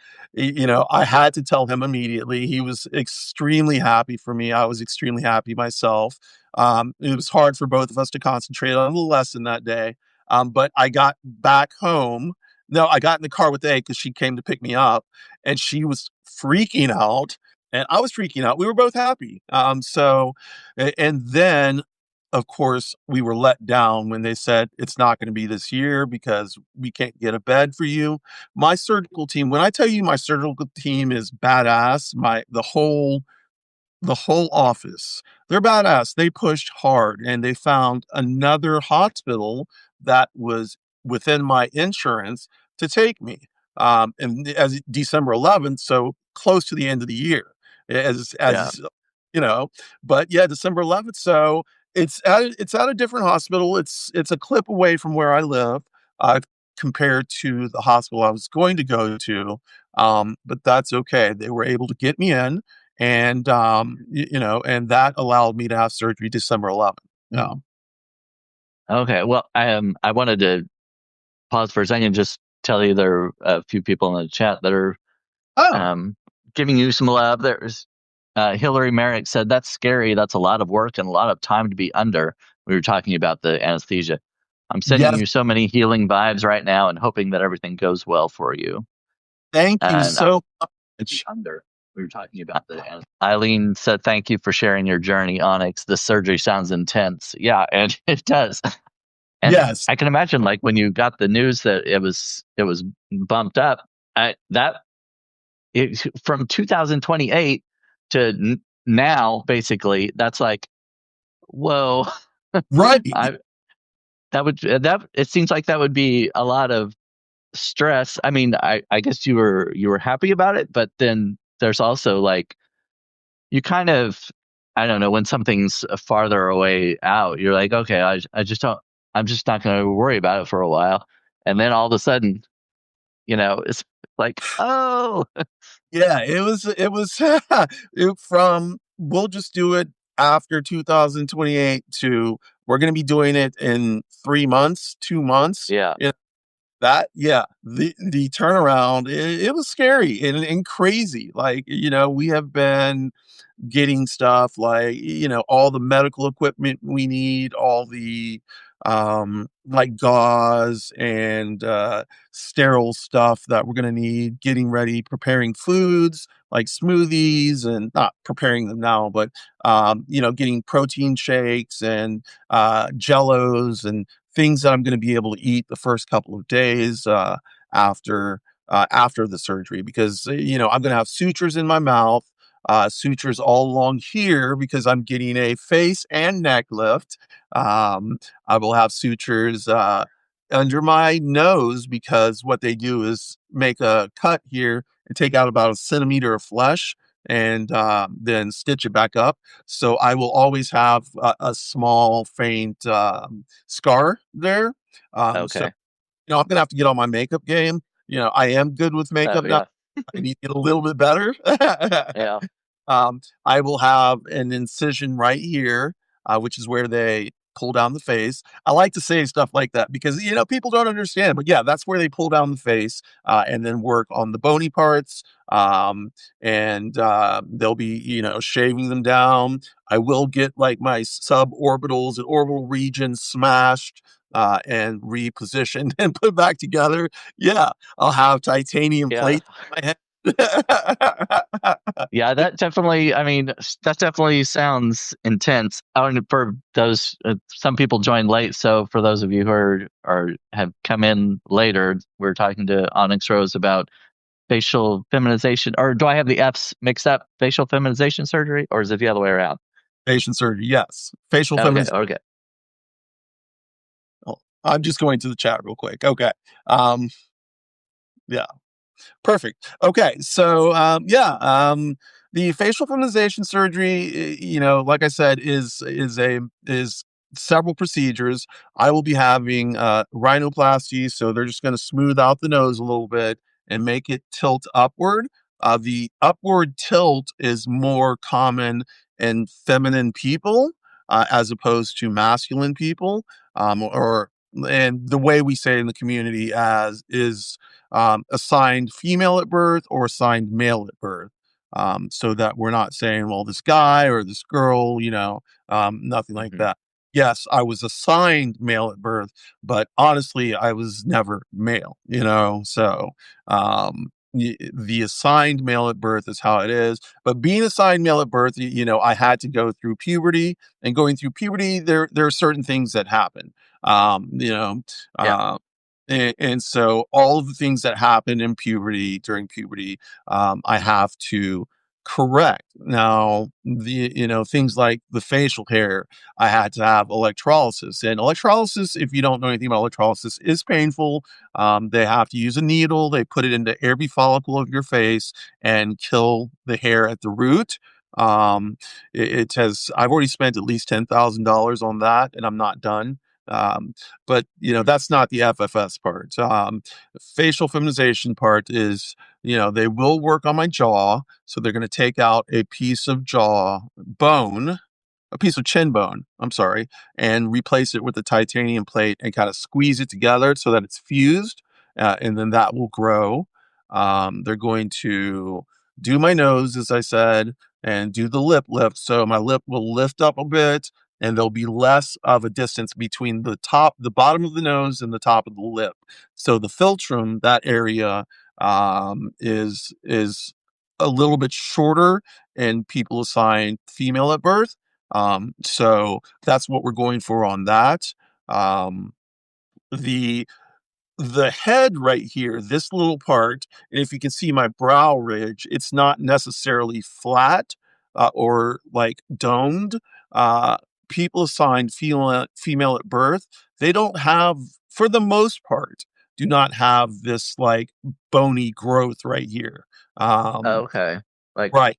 B: had to tell him immediately. He was extremely happy for me. I was extremely happy myself. It was hard for both of us to concentrate on the lesson that day. But I got back home. No, I got in the car with A because she came to pick me up, and she was freaking out, and I was freaking out. We were both happy. And then, of course, we were let down when they said it's not going to be this year because we can't get a bed for you. My surgical team, when I tell you my surgical team is badass, the whole office, they're badass. They pushed hard and they found another hospital that was within my insurance to take me. And as December 11th, so close to the end of the year,
A: Yeah.
B: as you know. But yeah, December 11th. So it's at a different hospital. It's a clip away from where I live. Compared to the hospital I was going to go to. But that's okay. They were able to get me in, and and that allowed me to have surgery December 11th. Yeah.
A: Okay. Well, I wanted to pause for a second and just tell you there are a few people in the chat that are
B: Oh,
A: um, giving you some love. There's Hillary Merrick said, "That's scary. That's a lot of work and a lot of time to be under." We were talking about the anesthesia. I'm sending
B: yes.
A: you so many healing vibes right now and hoping that everything goes well for you.
B: Thank you
A: And
B: so
A: be
B: much.
A: under. We were talking about Eileen said, "Thank you for sharing your journey, Onyx. The surgery sounds intense." Yeah, and it does. And
B: Yes.
A: I can imagine, like when you got the news that it was bumped up, that from 2028 to now, basically, that's like, whoa.
B: Right.
A: I that it seems like that would be a lot of stress. I mean, I guess you were happy about it, but then there's also like you kind of, I don't know, when something's farther away out, you're like, okay, I just don't, I'm just not going to worry about it for a while. And then all of a sudden, it's like, oh,
B: Yeah, it was from we'll just do it after 2028 to we're going to be doing it in 3 months, 2 months.
A: yeah,
B: Yeah, the turnaround, it was scary and crazy. Like, we have been getting stuff like, all the medical equipment we need, all the like gauze and sterile stuff that we're going to need, getting ready, preparing foods like smoothies, and not preparing them now, but getting protein shakes and jellos and things that I'm going to be able to eat the first couple of days after after the surgery, because I'm going to have sutures in my mouth, sutures all along here because I'm getting a face and neck lift. I will have sutures under my nose because what they do is make a cut here and take out about a centimeter of flesh and then stitch it back up. So I will always have a small, faint scar there. So,
A: okay,
B: I'm going to have to get on my makeup game. I am good with makeup now.
A: yeah,
B: I need to get a little bit better.
A: yeah,
B: I will have an incision right here, which is where they pull down the face. I like to say stuff like that because people don't understand, but yeah, that's where they pull down the face and then work on the bony parts. And they'll be shaving them down. I will get like my suborbitals and orbital regions smashed. And repositioned and put back together. Yeah, I'll have titanium
A: yeah.
B: plates on my head.
A: Yeah, that definitely, I mean, that definitely sounds intense. Oh, and for those, some people joined late. So for those of you who have come in later, we're talking to OnyxRose about facial feminization, or do I have the F's mixed up? Facial feminization surgery, or is it the other way around?
B: Facial surgery, yes. Facial
A: Okay,
B: feminization.
A: okay,
B: Oh, I'm just going to the chat real quick. Okay. Um, yeah, perfect. Okay, so the facial feminization surgery, like I said, is several procedures. I will be having rhinoplasty, so they're just going to smooth out the nose a little bit, and make it tilt upward. The upward tilt is more common in feminine people as opposed to masculine people, or and the way we say it in the community as is assigned female at birth or assigned male at birth. So that we're not saying, well, this guy or this girl, nothing like
A: Hmm.
B: that. Yes, I was assigned male at birth, but honestly, I was never male, So, the assigned male at birth is how it is. But being assigned male at birth, I had to go through puberty, and going through puberty, there are certain things that happen. Um, you know,
A: Yeah.
B: uh, and so all of the things that happen in puberty during puberty, I have to correct. Now, things like the facial hair, I had to have electrolysis. And electrolysis, if you don't know anything about electrolysis, is painful. They have to use a needle. They put it into every follicle of your face and kill the hair at the root. It has. I've already spent at least $10,000 on that, and I'm not done. Um, but that's not the FFS part. Facial feminization part is, they will work on my jaw, so they're going to take out a piece of jaw bone, a piece of chin bone, I'm sorry, and replace it with a titanium plate and kind of squeeze it together so that it's fused, and then that will grow. They're going to do my nose, as I said, and do the lip lift. So my lip will lift up a bit, and there'll be less of a distance between the bottom of the nose and the top of the lip. So the philtrum, that area, is a little bit shorter, and people assigned female at birth. So that's what we're going for on that. Um, the the head right here, this little part, and if you can see my brow ridge, it's not necessarily flat or like domed. Uh, People assigned female at birth, they don't have, for the most part, do not have this like bony growth right here. Um,
A: Okay. Like
B: right.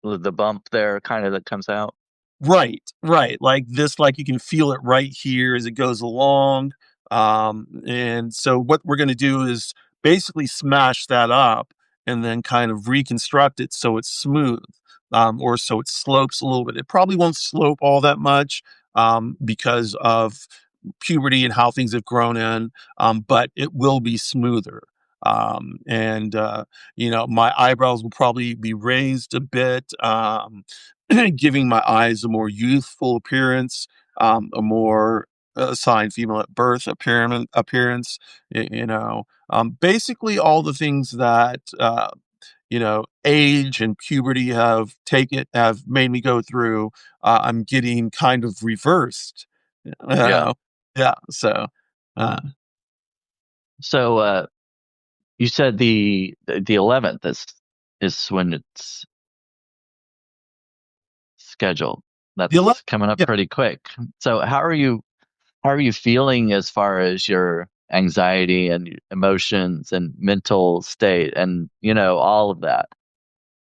A: the bump there kind of that comes out.
B: Right, right. Like this, like you can feel it right here as it goes along. And so what we're going to do is basically smash that up and then kind of reconstruct it so it's smooth, or so it slopes a little bit. It probably won't slope all that much because of puberty and how things have grown in, but it will be smoother. And my eyebrows will probably be raised a bit, giving my eyes a more youthful appearance, a more assigned female at birth appearance. Basically all the things that age and puberty have made me go through. I'm getting kind of reversed.
A: Yeah.
B: Uh, yeah. So, uh,
A: So you said the 11th is when it's scheduled.
B: the 11th,
A: That's coming up
B: yeah.
A: pretty quick. So how are you feeling as far as your anxiety and emotions and mental state and all of that?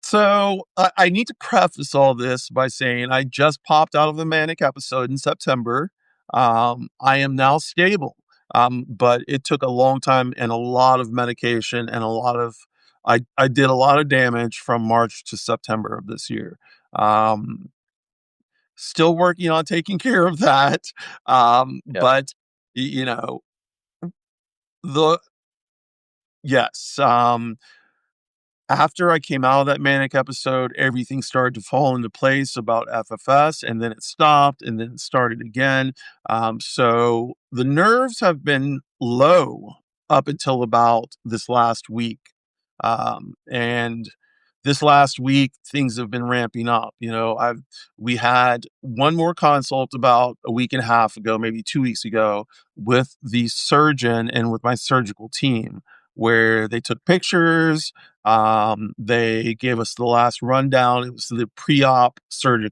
B: So I need to preface all this by saying I just popped out of a manic episode in September. I am now stable, but it took a long time and a lot of medication and I did a lot of damage from March to September of this year. Um, Still working on taking care of that,
A: Yeah.
B: but you know the yes. After I came out of that manic episode, everything started to fall into place about FFS, and then it stopped, and then it started again. So the nerves have been low up until about this last week. And this last week, things have been ramping up. We had one more consult about a week and a half ago, maybe 2 weeks ago, with the surgeon and with my surgical team, where they took pictures. They gave us the last rundown. It was the pre-op surgery,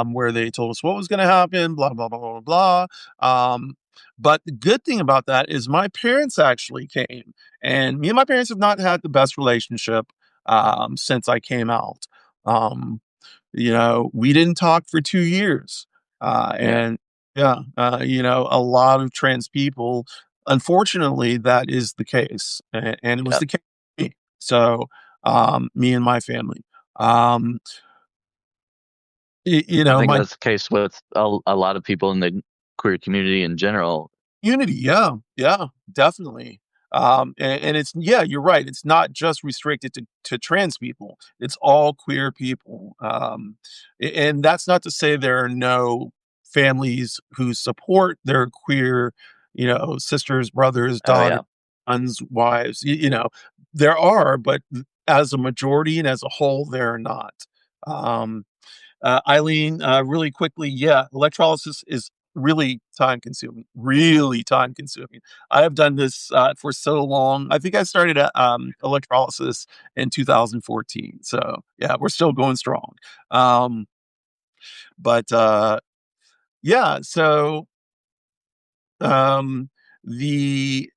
B: where they told us what was going to happen, blah, blah, blah, blah, blah. But the good thing about that is my parents actually came, and me and my parents have not had the best relationship, since I came out. Um, we didn't talk for 2 years.
A: Yeah.
B: And yeah, a lot of trans people unfortunately, that is the case, and it was
A: Yeah,
B: the case for me. So, me and my family. Um,
A: I think
B: my
A: that's the case with a lot of people in the queer community in general.
B: community, yeah, yeah, definitely. And it's yeah, you're right. It's not just restricted to trans people. It's all queer people. And that's not to say there are no families who support their queer, sisters, brothers,
A: Oh
B: daughters,
A: yeah.
B: sons, wives. There are, but as a majority and as a whole, there are not. Um, Eileen, really quickly, yeah, electrolysis is really time consuming. I have done this for so long. I think I started electrolysis in 2014. So, yeah, we're still going strong. Um, but yeah, so um, the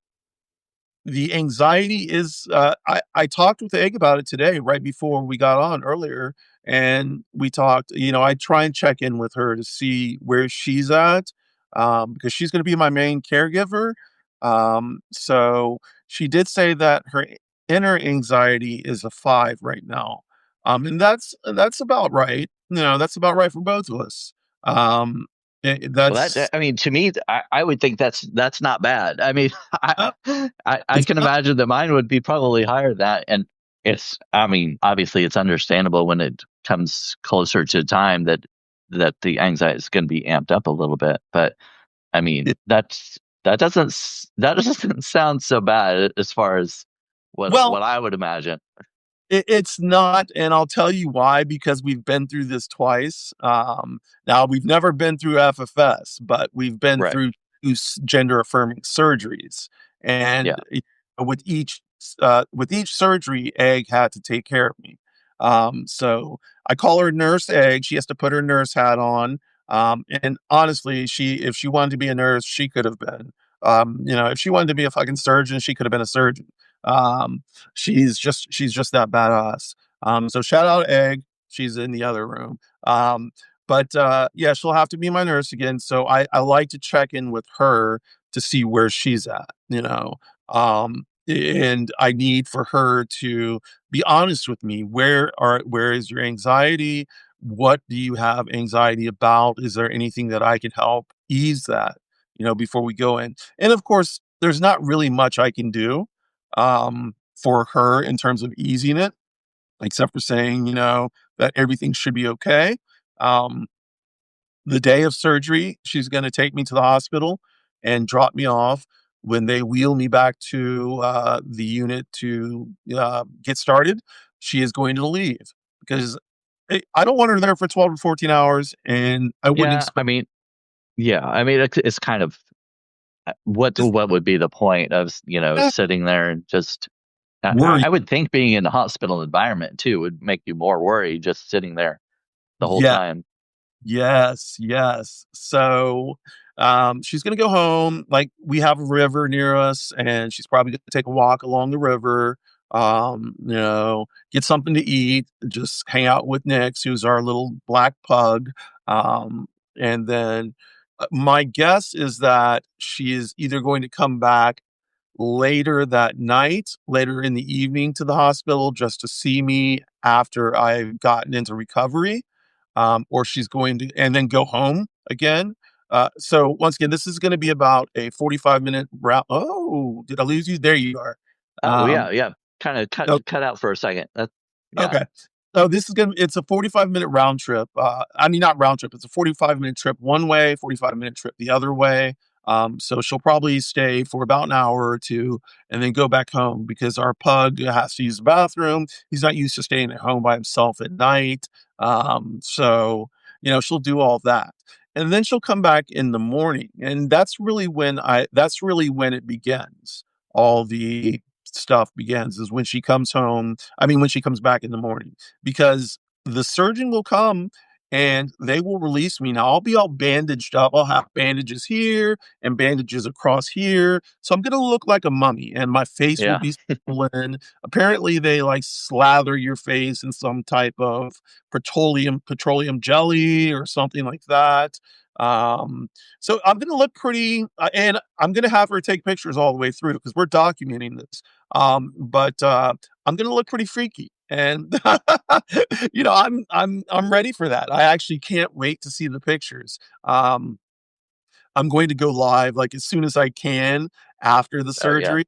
B: the anxiety is, I talked with Egg about it today, right before we got on earlier, and we talked, I try and check in with her to see where she's at, because she's gonna be my main caregiver. So she did say that her inner anxiety is a 5 right now. And that's about right. That's about right for both of us. Um,
A: Well,
B: that's
A: I mean, to me, I would think that's not bad. I mean,
B: uh,
A: I
B: it's
A: can
B: not
A: imagine that mine would be probably higher than that, and I mean, obviously, it's understandable when it comes closer to time that the anxiety is going to be amped up a little bit. But I mean,
B: it,
A: that doesn't sound so bad as far as
B: well,
A: what I would imagine.
B: it's not, and I'll tell you why, because we've been through this twice. Now we've never been through FFS, but we've been
A: Right.
B: through 2 gender affirming surgeries,
A: Yeah.
B: and with each surgery, Egg had to take care of me. So I call her Nurse Egg. She has to put her nurse hat on. And honestly, if she wanted to be a nurse, she could have been. If she wanted to be a fucking surgeon, she could have been a surgeon. Um, she's just that badass. So shout out Egg. She's in the other room. But yeah, she'll have to be my nurse again. So I like to check in with her to see where she's at. And I need for her to be honest with me. Where is your anxiety? What do you have anxiety about? Is there anything that I can help ease that, before we go in? And of course, there's not really much I can do for her in terms of easing it, except for saying, that everything should be okay. Um, the day of surgery, she's going to take me to the hospital and drop me off. When they wheel me back to the unit to get started, she is going to leave because I don't want her there for 12 or 14 hours, and I wouldn't
A: Yeah. I
B: expect
A: mean, yeah. I mean, it's kind of
B: just
A: what would be the point of
B: eh,
A: sitting there and just
B: worry.
A: I would think being in a hospital environment too would make you more worried just sitting there the whole
B: Yeah.
A: time.
B: Yes, yes. So, she's gonna go home. Like, we have a river near us, and she's probably gonna take a walk along the river, get something to eat, just hang out with Nix, who's our little black pug. And then, my guess is that she is either going to come back later that night, later in the evening to the hospital just to see me after I've gotten into recovery, or she's going to and then go home again. So once again, this is going to be about a 45-minute route. Oh, did I lose you? There you are.
A: Oh
B: Um,
A: yeah, yeah. Kind of
B: o-
A: cut out for a second. Yeah.
B: okay. So it's a 45-minute round trip. I mean, not round trip. It's a 45-minute trip one way, 45-minute trip the other way. So she'll probably stay for about an hour or two and then go back home because our pug has to use the bathroom. He's not used to staying at home by himself at night. So, she'll do all that. And then she'll come back in the morning. And that's really when it begins. All the stuff begins is when she comes home. I mean, when she comes back in the morning, because the surgeon will come and they will release me. Now I'll be all bandaged up. I'll have bandages here and bandages across here. So I'm going to look like a mummy and my face will
A: Yeah.
B: be swollen. Apparently they like slather your face in some type of petroleum jelly or something like that. Um, so I'm gonna look pretty, and I'm gonna have her take pictures all the way through because we're documenting this. But I'm gonna look pretty freaky, and I'm ready for that. I actually can't wait to see the pictures. Um, I'm going to go live like as soon as I can after the
A: Oh yeah,
B: surgery,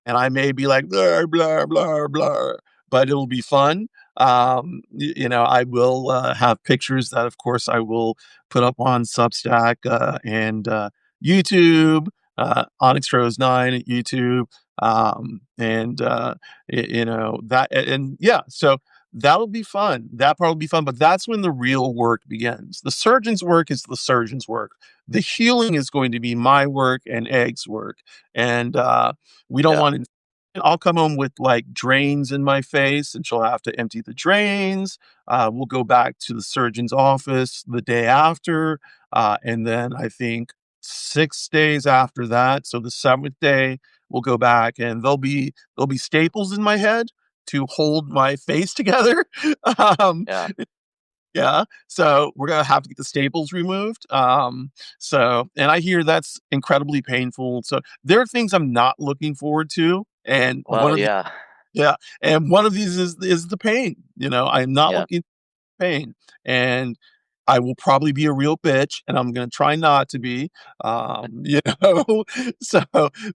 B: and I may be like blah blah blah blah, but it'll be fun. I will have pictures that, of course, I will put up on Substack and YouTube, OnyxRose 9 at YouTube, and that, and yeah, so that'll be fun. That part will be fun, but that's when the real work begins. The surgeon's work is the surgeon's work. The healing is going to be my work and Egg's work, and we don't
A: yeah.
B: want to. I'll come home with like drains in my face, and she'll have to empty the drains. We'll go back to the surgeon's office the day after, and then I think 6 days after that, so the seventh day, we'll go back, and there'll be staples in my head to hold my face together. um,
A: Yeah.
B: yeah, so we're gonna have to get the staples removed. And I hear that's incredibly painful. So there are things I'm not looking forward to, and one
A: Well,
B: of the
A: yeah,
B: yeah, and one of these is the pain. I'm not
A: yeah.
B: looking pain. And I will probably be a real bitch, and I'm gonna try not to be, so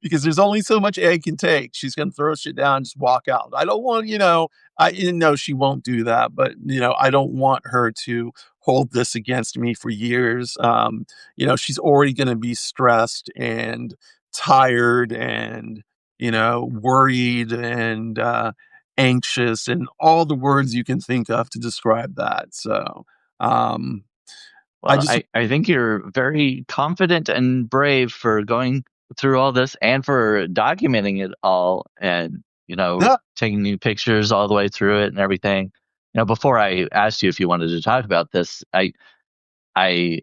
B: because there's only so much Egg can take. She's gonna throw shit down and just walk out. I don't want, I know she won't do that, but I don't want her to hold this against me for years. She's already gonna be stressed and tired and worried and anxious and all the words you can think of to describe that. So, um, I
A: Well,
B: just
A: I think you're very confident and brave for going through all this and for documenting it all and,
B: yeah,
A: taking new pictures all the way through it and everything. Before I asked you if you wanted to talk about this, I I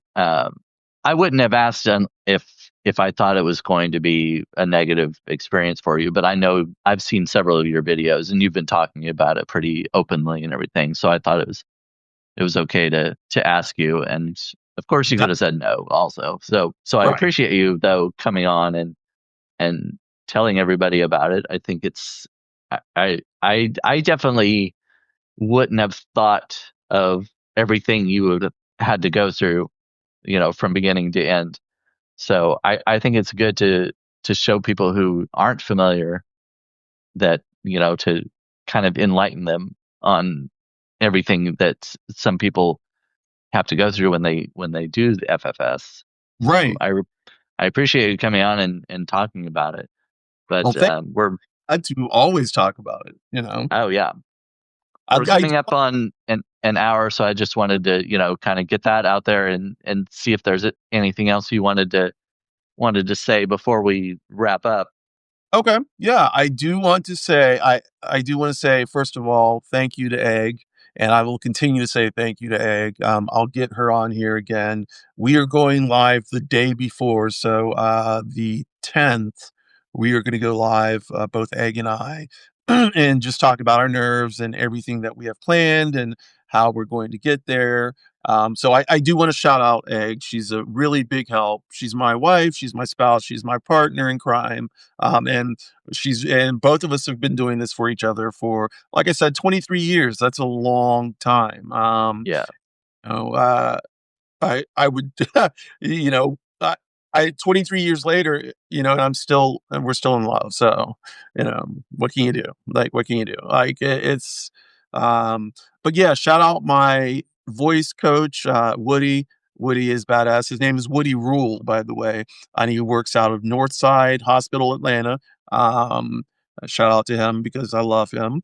A: wouldn't have asked if I thought it was going to be a negative experience for you, but I know I've seen several of your videos and you've been talking about it pretty openly and everything. So I thought it was okay to ask you, and of course you
B: yeah,
A: could have said no also. So I
B: right.
A: appreciate you though coming on and telling everybody about it. I think it's I definitely wouldn't have thought of everything you would have had to go through, from beginning to end. So I think it's good to show people who aren't familiar that, to kind of enlighten them on everything that some people have to go through when they do the FFS. So
B: Right.
A: I appreciate you coming on and talking about it.
B: Well,
A: But
B: thank
A: we're
B: God to always talk about it.
A: oh yeah,
B: I,
A: we're
B: I
A: coming up on an hour, so I just wanted to kind of get that out there and see if there's anything else you wanted to say before we wrap up.
B: Okay. Yeah, I do want to say first of all, thank you to Egg, and I will continue to say thank you to Egg. I'll get her on here again. We are going live the day before, so the 10th, we are going to go live, both Egg and I, and just talk about our nerves and everything that we have planned and how we're going to get there. So I do want to shout out Egg. She's a really big help. She's my wife. She's my spouse. She's my partner in crime. And both of us have been doing this for each other for, like I said, 23 years. That's a long time.
A: Yeah,
B: You know, uh, I would, you know, I 23 years later, and we're still in love. So, what can you do? Like, what can you do? Like, um, but yeah, shout out my voice coach, Woody. Woody is badass. His name is Woody Rule, by the way, and he works out of Northside Hospital, Atlanta. Um, Shout out to him because I love him.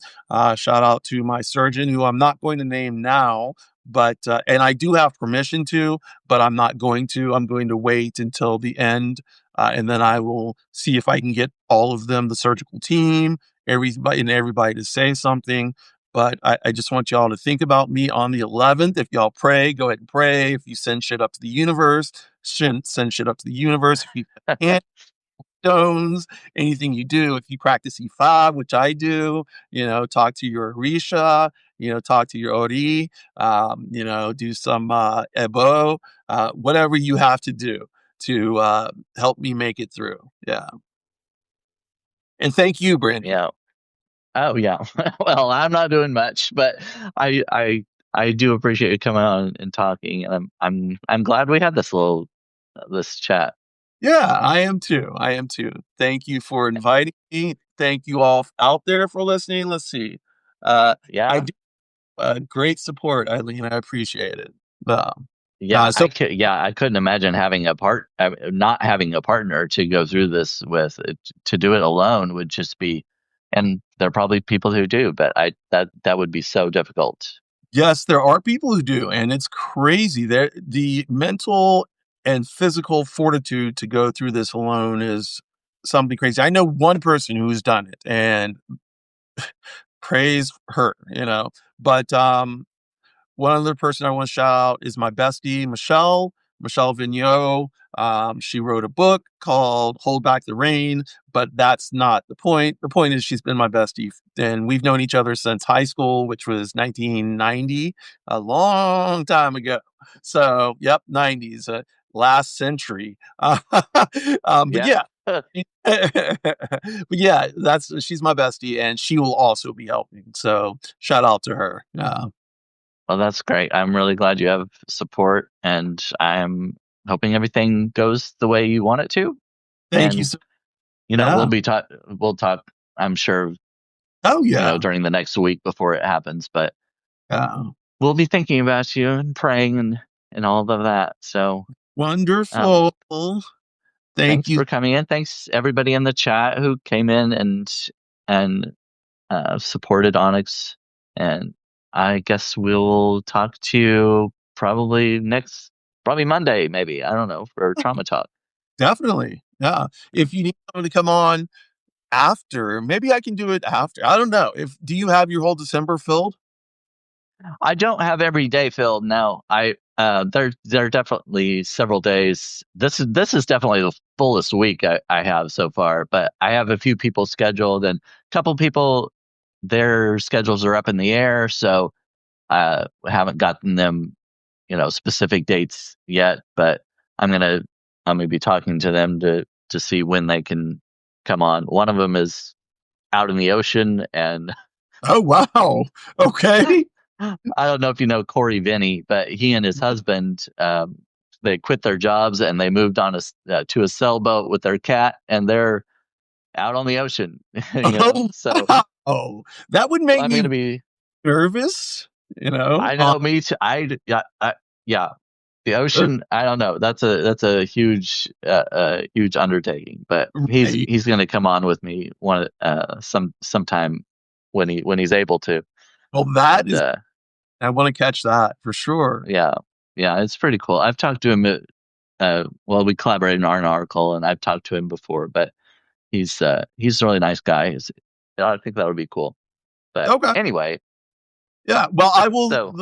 B: Shout out to my surgeon, who I'm not going to name now, but and I do have permission to, but I'm not going to. I'm going to wait until the end, and then I will see if I can get all of them, the surgical team, everybody to say something. But I just want y'all to think about me on the 11th. If y'all pray, go ahead and pray. If you send shit up to the universe, send shit up to the universe. If you can't, stones, anything you do. If you practice E5, which I do, talk to your Orisha, talk to your Ori, do some Ebo, whatever you have to do to help me make it through. Yeah. And thank you, Brandon.
A: Yeah. Oh yeah. Well, I'm not doing much, but I I I do appreciate you coming on and talking, and I'm glad we had this chat.
B: Yeah, I am too. I am too. Thank you for inviting me. Thank you all out there for listening. Let's see. I
A: Yeah.
B: do great support, Eileen. I appreciate it. Um,
A: Yeah,
B: so
A: I couldn't imagine having not having a partner to go through this with. To do it alone would just be, and there are probably people who do, but that would be so difficult.
B: yes, there are people who do, and it's crazy. The mental and physical fortitude to go through this alone is something crazy. I know one person who's done it, and praise her. But one other person I want to shout out is my bestie, Michelle Vigneault. She wrote a book called Hold Back the Rain, but that's not the point. The point is she's been my bestie, and we've known each other since high school, which was 1990, a long time ago. So, yep, 90s, last century. But
A: Yeah.
B: yeah. But yeah, that's she's my bestie, and she will also be helping. So shout out to her.
A: Well, that's great. I'm really glad you have support, and I'm hoping everything goes the way you want it to.
B: Thank you
A: And
B: so.
A: we'll
B: Yeah.
A: be talk. We'll talk. I'm sure
B: Oh, yeah.
A: during the next week before it happens, but
B: Yeah.
A: we'll be thinking about you and praying and all of that. So, um,
B: Wonderful. Thank
A: thanks
B: you.
A: for coming in. Thanks everybody in the chat who came in and supported Onyx. And I guess we'll talk to you probably Monday, maybe. I don't know, for trauma talk.
B: Definitely. Yeah. If you need someone to come on after, maybe I can do it after. I don't know. If do you have your whole December filled?
A: I don't have every day filled. No, there are definitely several days. This is definitely the fullest week I have so far. But I have a few people scheduled, and a couple people their schedules are up in the air, so haven't gotten them specific dates yet. But I'm gonna be talking to them to see when they can come on. One of them is out in the ocean, and
B: Oh, wow. Okay.
A: I don't know if you know Corey Vinny, but he and his husband they quit their jobs and they moved on to a sailboat with their cat, and they're out on the ocean.
B: Oh,
A: So
B: wow. That would make
A: I'm
B: me
A: gonna be.
B: nervous, you know?
A: I know, me too. Yeah. The
B: Uh,
A: ocean. I don't know. That's a huge undertaking. But he's
B: right.
A: he's gonna come on with me sometime when he's able to.
B: Well, that
A: And
B: is, I want to catch that for sure.
A: yeah, yeah, it's pretty cool. I've talked to him. Well, we collaborated on an article, and I've talked to him before. But he's a really nice guy. I think that would be cool. But
B: Okay.
A: anyway,
B: Yeah. Well, I will
A: so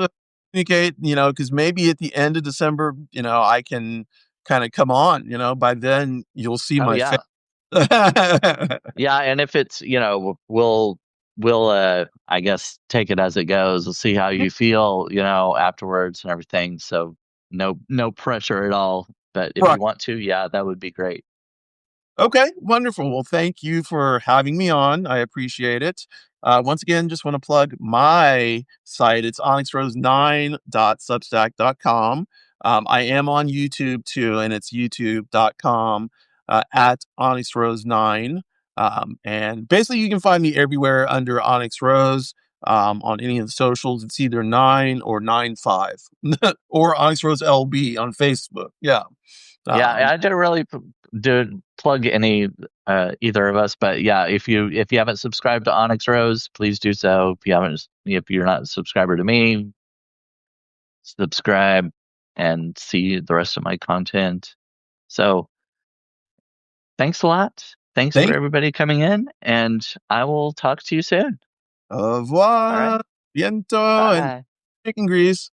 B: communicate, because maybe at the end of December, I can kind of come on, by then you'll see
A: oh
B: my face.
A: yeah, yeah. And if it's we'll I guess take it as it goes. We'll see how you feel afterwards and everything. So no pressure at all. But if
B: Right.
A: you want to, yeah, that would be great.
B: Okay, wonderful. Well, thank you for having me on. I appreciate it. Once again, just want to plug my site. It's onyxrose9.substack.com. I am on YouTube too, and it's youtube.com at onyxrose9. And basically, you can find me everywhere under Onyx Rose. On any of the socials, it's either 9 or 95 or Onyx Rose LB on Facebook. Yeah.
A: Yeah,
B: Um,
A: I didn't really do plug any either of us, but yeah, if you haven't subscribed to Onyx Rose, please do so. If you're not a subscriber to me, subscribe and see the rest of my content. So thanks a lot. Thanks for
B: thank
A: everybody coming in, and I will talk to you soon.
B: Au
A: All right.
B: revoir, bientôt, and
A: Bye.
B: chicken grease.